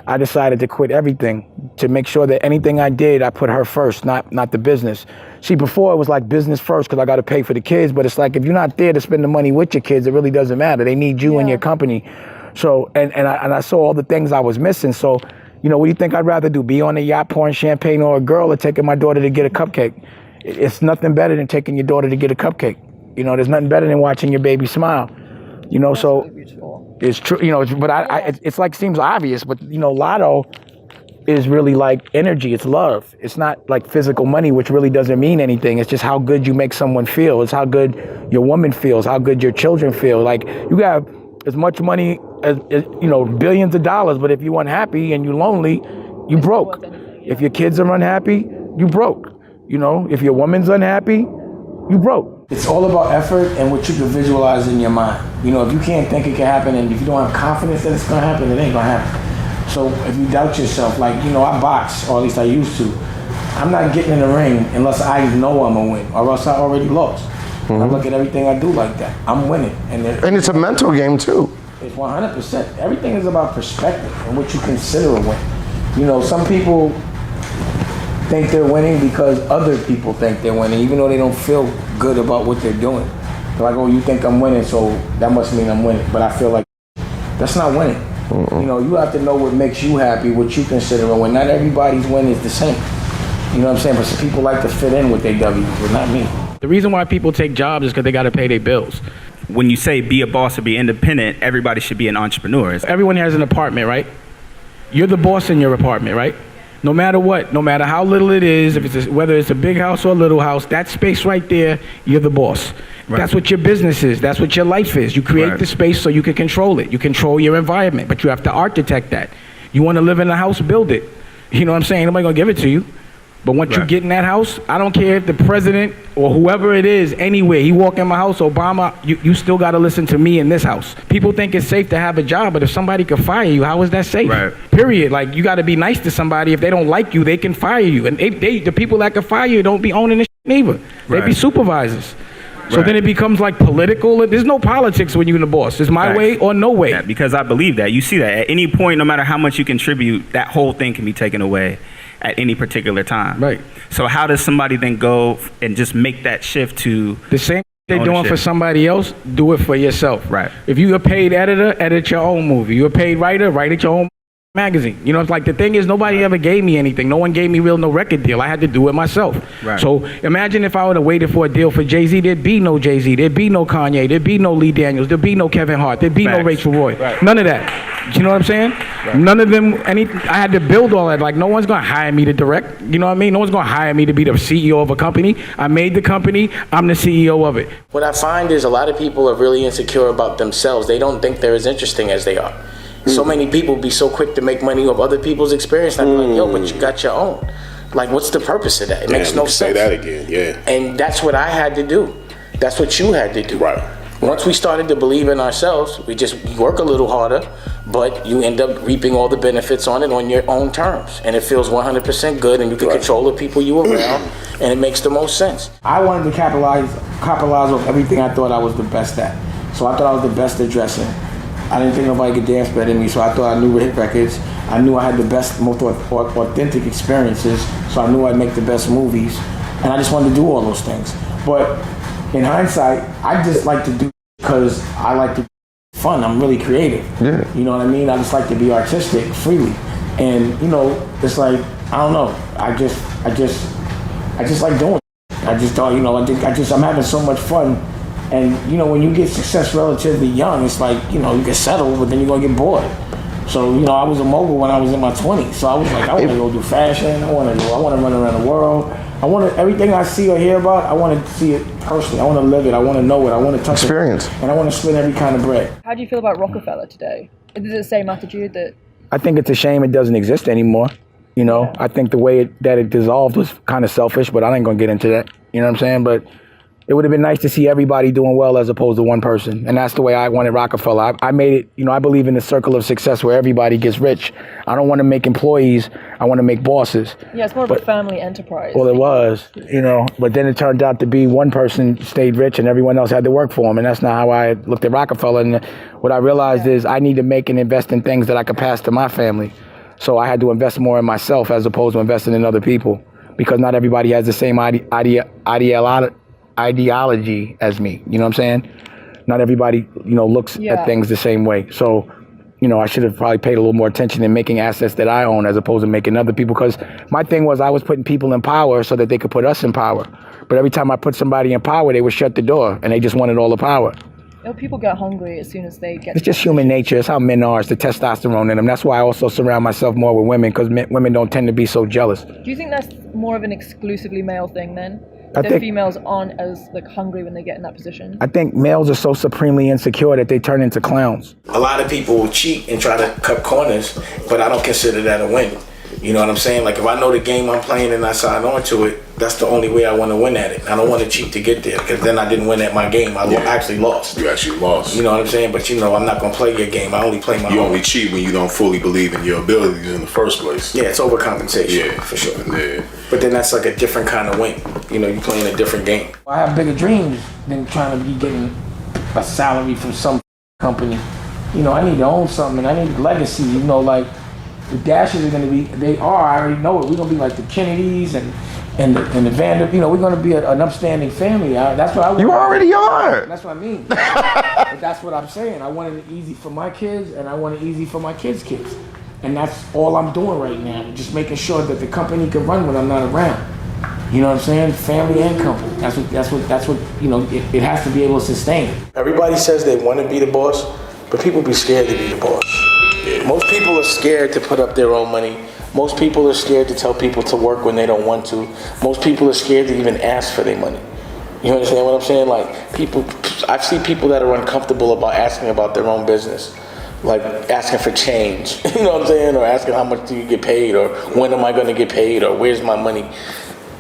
I decided to quit everything to make sure that anything I did, I put her first, not the business. See, before it was like business first because I got to pay for the kids, but it's like if you're not there to spend the money with your kids, it really doesn't matter. They need you and your company. So, and I saw all the things I was missing. So, you know, what do you think I'd rather do? Be on a yacht pouring champagne or a girl or taking my daughter to get a cupcake? It's nothing better than taking your daughter to get a cupcake. You know, there's nothing better than watching your baby smile. You know, so it's true, you know, but it's like seems obvious, but you know, Lotto is really like energy. It's love. It's not like physical money, which really doesn't mean anything. It's just how good you make someone feel. It's how good your woman feels, how good your children feel. Like you have as much money as you know, billions of dollars, but if you're unhappy and you're lonely, you broke. If your kids are unhappy, you broke. You know, if your woman's unhappy, you broke. It's all about effort and what you can visualize in your mind. You know, if you can't think it can happen and if you don't have confidence that it's gonna happen, it ain't gonna happen. So if you doubt yourself, like, you know, I box, or at least I used to. I'm not getting in the ring unless I know I'm gonna win, or else I already lost. I look at everything I do like that. I'm winning. And it's a mental game too. It's 100%. Everything is about perspective and what you consider a win. You know, some people think they're winning because other people think they're winning, even though they don't feel good about what they're doing. They're like, oh, you think I'm winning, so that must mean I'm winning. But I feel like that's not winning. You know, you have to know what makes you happy, what you consider a win. Not everybody's win is the same. You know what I'm saying? But some people like to fit in with their W's, but not me. The reason why people take jobs is because they got to pay their bills. When you say be a boss or be independent, everybody should be an entrepreneur. Everyone has an apartment, right? You're the boss in your apartment, right? No matter what, no matter how little it is, whether it's a big house or a little house, that space right there, you're the boss. Right. That's what your business is. That's what your life is. You create the space so you can control it. You control your environment, but you have to architect that. You want to live in a house, build it. You know what I'm saying? Nobody gonna give it to you. But once you get in that house, I don't care if the president or whoever it is, anywhere, he walk in my house, Obama, you still got to listen to me in this house. People think it's safe to have a job, but if somebody could fire you, how is that safe? Period. Like, you got to be nice to somebody. If they don't like you, they can fire you. And the people that can fire you don't be owning this shit neither. They be supervisors. So then it becomes like political. There's no politics when you're the boss. It's my way or no way. Yeah, because I believe that. You see that at any point, no matter how much you contribute, that whole thing can be taken away at any particular time. Right. So how does somebody then go and just make that shift to the same they're doing for somebody else, do it for yourself. Right. If you're a paid editor, edit your own movie. You're a paid writer, write your own magazine. You know, it's like the thing is nobody ever gave me anything. No one gave me no record deal. I had to do it myself. Right. So imagine if I would have waited for a deal for Jay-Z, there'd be no Jay-Z, there'd be no Kanye, there'd be no Lee Daniels, there'd be no Kevin Hart, there'd be no Rachel Roy. None of that. You know what I'm saying? None of them, I had to build all that. Like, no one's gonna hire me to direct. You know what I mean? No one's gonna hire me to be the CEO of a company. I made the company, I'm the CEO of it. What I find is a lot of people are really insecure about themselves. They don't think they're as interesting as they are. So many people be so quick to make money off other people's experience. I'm like, yo, but you got your own. Like, what's the purpose of that? It makes no sense. Say that again, yeah. And that's what I had to do. That's what you had to do. Right. Once we started to believe in ourselves, we work a little harder, but you end up reaping all the benefits on it on your own terms. And it feels 100% good, and you can control the people you around, and it makes the most sense. I wanted to capitalize off everything I thought I was the best at. So I thought I was the best at dressing. I didn't think nobody could dance better than me, so I thought I knew hit records. I knew I had the best, most authentic experiences, so I knew I'd make the best movies. And I just wanted to do all those things. But in hindsight, I just like to do because I like to be fun. I'm really creative. Yeah. You know what I mean? I just like to be artistic freely. And, you know, it's like, I don't know. I just like doing it. I just thought, you know, I'm having so much fun. And, you know, when you get success relatively young, it's like, you know, you get settled, but then you're going to get bored. So, you know, I was a mogul when I was in my 20s. So I was like, I want to go do fashion. I want to run around the world. I I want to, everything I see or hear about, I want to see it personally. I want to live it. I want to know it. I want to touch Experience. it. And I want to spin every kind of bread. How do you feel about Rockefeller today? Is it the same attitude that... I think it's a shame it doesn't exist anymore. You know, I think the way that it dissolved was kind of selfish, but I ain't gonna get into that. You know what I'm saying? But it would have been nice to see everybody doing well as opposed to one person. And that's the way I wanted Rockefeller. I made it, you know, I believe in the circle of success where everybody gets rich. I don't want to make employees, I want to make bosses. Yeah, it's more of a family enterprise. Well, it was, you know, but then it turned out to be one person stayed rich and everyone else had to work for him. And that's not how I looked at Rockefeller. And what I realized is I need to make and invest in things that I could pass to my family. So I had to invest more in myself as opposed to investing in other people, because not everybody has the same ideology as me. You know what I'm saying? Not everybody, you know, looks at things the same way. So, you know, I should have probably paid a little more attention in making assets that I own as opposed to making other people. Because my thing was I was putting people in power so that they could put us in power. But every time I put somebody in power, they would shut the door and they just wanted all the power. You know, people get hungry as soon as they get... It's just human nature. It's how men are. It's the testosterone in them. That's why I also surround myself more with women, because women don't tend to be so jealous. Do you think that's more of an exclusively male thing then? I That think- females aren't as like hungry when they get in that position? I think males are so supremely insecure that they turn into clowns. A lot of people will cheat and try to cut corners, but I don't consider that a win. You know what I'm saying? Like if I know the game I'm playing and I sign on to it, that's the only way I want to win at it. I don't want to cheat to get there, because then I didn't win at my game. I actually lost. You actually lost. You know what I'm saying? But you know, I'm not going to play your game. I only play my You own. only cheat when you don't fully believe in your abilities in the first place. Yeah, it's overcompensation. Yeah, for sure. Yeah. But then that's like a different kind of win. You know, you're playing a different game. I have bigger dreams than trying to be getting a salary from some company. You know, I need to own something, and I need legacy. You know, like the Dashes are going to be, I already know it. We're going to be like the Kennedys and the Vander, you know, we're going to be an upstanding family. That's what I want. You already are. That's what I mean. But that's what I'm saying. I wanted it easy for my kids, and I want it easy for my kids' kids. And that's all I'm doing right now. Just making sure that the company can run when I'm not around. You know what I'm saying? Family and company. That's what, you know, it has to be able to sustain. Everybody says they want to be the boss, but people be scared to be the boss. Most people are scared to put up their own money. Most people are scared to tell people to work when they don't want to. Most people are scared to even ask for their money. You understand what I'm saying? Like I see people that are uncomfortable about asking about their own business. Like asking for change, you know what I'm saying? Or asking how much do you get paid, or when am I gonna get paid, or where's my money?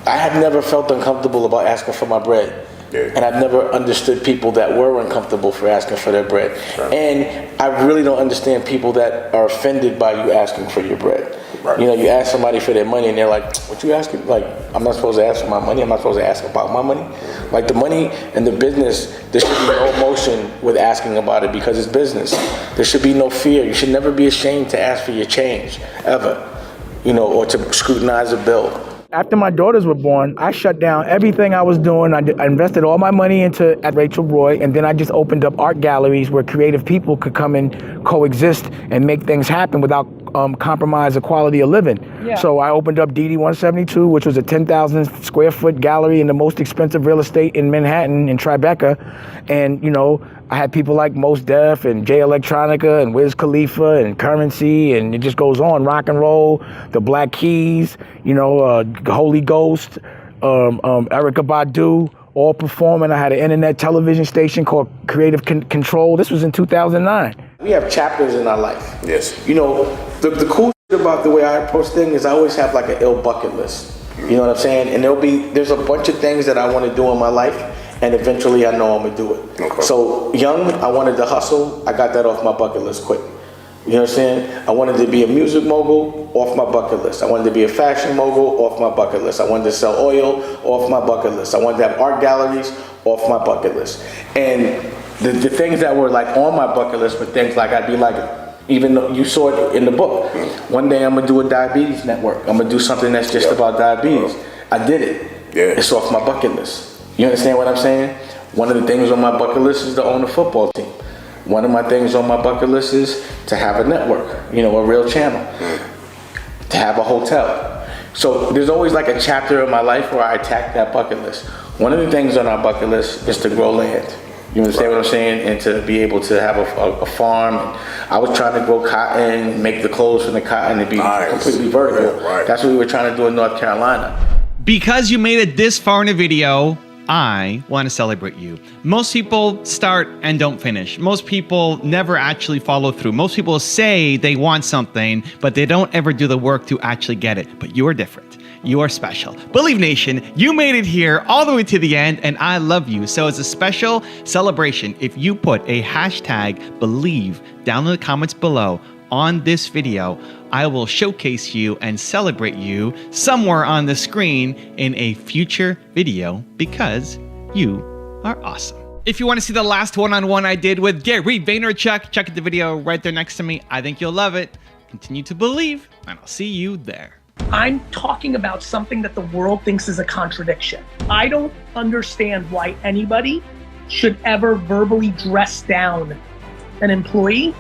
I have never felt uncomfortable about asking for my bread. And I've never understood people that were uncomfortable for asking for their bread. And I really don't understand people that are offended by you asking for your bread. You know, you ask somebody for their money and they're like, what you asking? Like, I'm not supposed to ask for my money. I'm not supposed to ask about my money. Like the money and the business, there should be no emotion with asking about it, because it's business. There should be no fear. You should never be ashamed to ask for your change, ever. You know, or to scrutinize a bill. After my daughters were born, I shut down everything I was doing. I invested all my money at Rachel Roy, and then I just opened up art galleries where creative people could come and coexist and make things happen without compromise the quality of living. Yeah. So I opened up DD 172, which was a 10,000 square foot gallery in the most expensive real estate in Manhattan, in Tribeca. And, you know, I had people like Mos Def and Jay Electronica and Wiz Khalifa and Currency, and it just goes on. Rock and Roll, the Black Keys, you know, Holy Ghost, Erykah Badu, all performing. I had an internet television station called Creative Control. This was in 2009. We have chapters in our life. Yes. You know, the cool thing about the way I approach things is I always have like an ill bucket list. You know what I'm saying? And there's a bunch of things that I want to do in my life, and eventually I know I'm gonna do it. Okay. So young, I wanted to hustle. I got that off my bucket list quick. You know what I'm saying? I wanted to be a music mogul, off my bucket list. I wanted to be a fashion mogul, off my bucket list. I wanted to sell oil, off my bucket list. I wanted to have art galleries, off my bucket list. And the things that were like on my bucket list were things like I'd be like, even though you saw it in the book, one day I'm gonna do a diabetes network. I'm gonna do something that's just about diabetes. I did it. Yeah. It's off my bucket list. You understand what I'm saying? One of the things on my bucket list is to own a football team. One of my things on my bucket list is to have a network, you know, a real channel, to have a hotel. So there's always like a chapter in my life where I attack that bucket list. One of the things on our bucket list is to grow land. You understand what I'm saying? And to be able to have a farm. I was trying to grow cotton, make the clothes from the cotton and be completely vertical. That's what we were trying to do in North Carolina. Because you made it this far in a video, I want to celebrate you. Most people start and don't finish. Most people never actually follow through. Most people say they want something, but they don't ever do the work to actually get it. But you are different. You are special. Believe Nation, you made it here all the way to the end, and I love you. So as a special celebration, if you put a hashtag Believe down in the comments below on this video, I will showcase you and celebrate you somewhere on the screen in a future video because you are awesome. If you want to see the last one-on-one I did with Gary Vaynerchuk, check out the video right there next to me. I think you'll love it. Continue to believe, and I'll see you there. I'm talking about something that the world thinks is a contradiction. I don't understand why anybody should ever verbally dress down an employee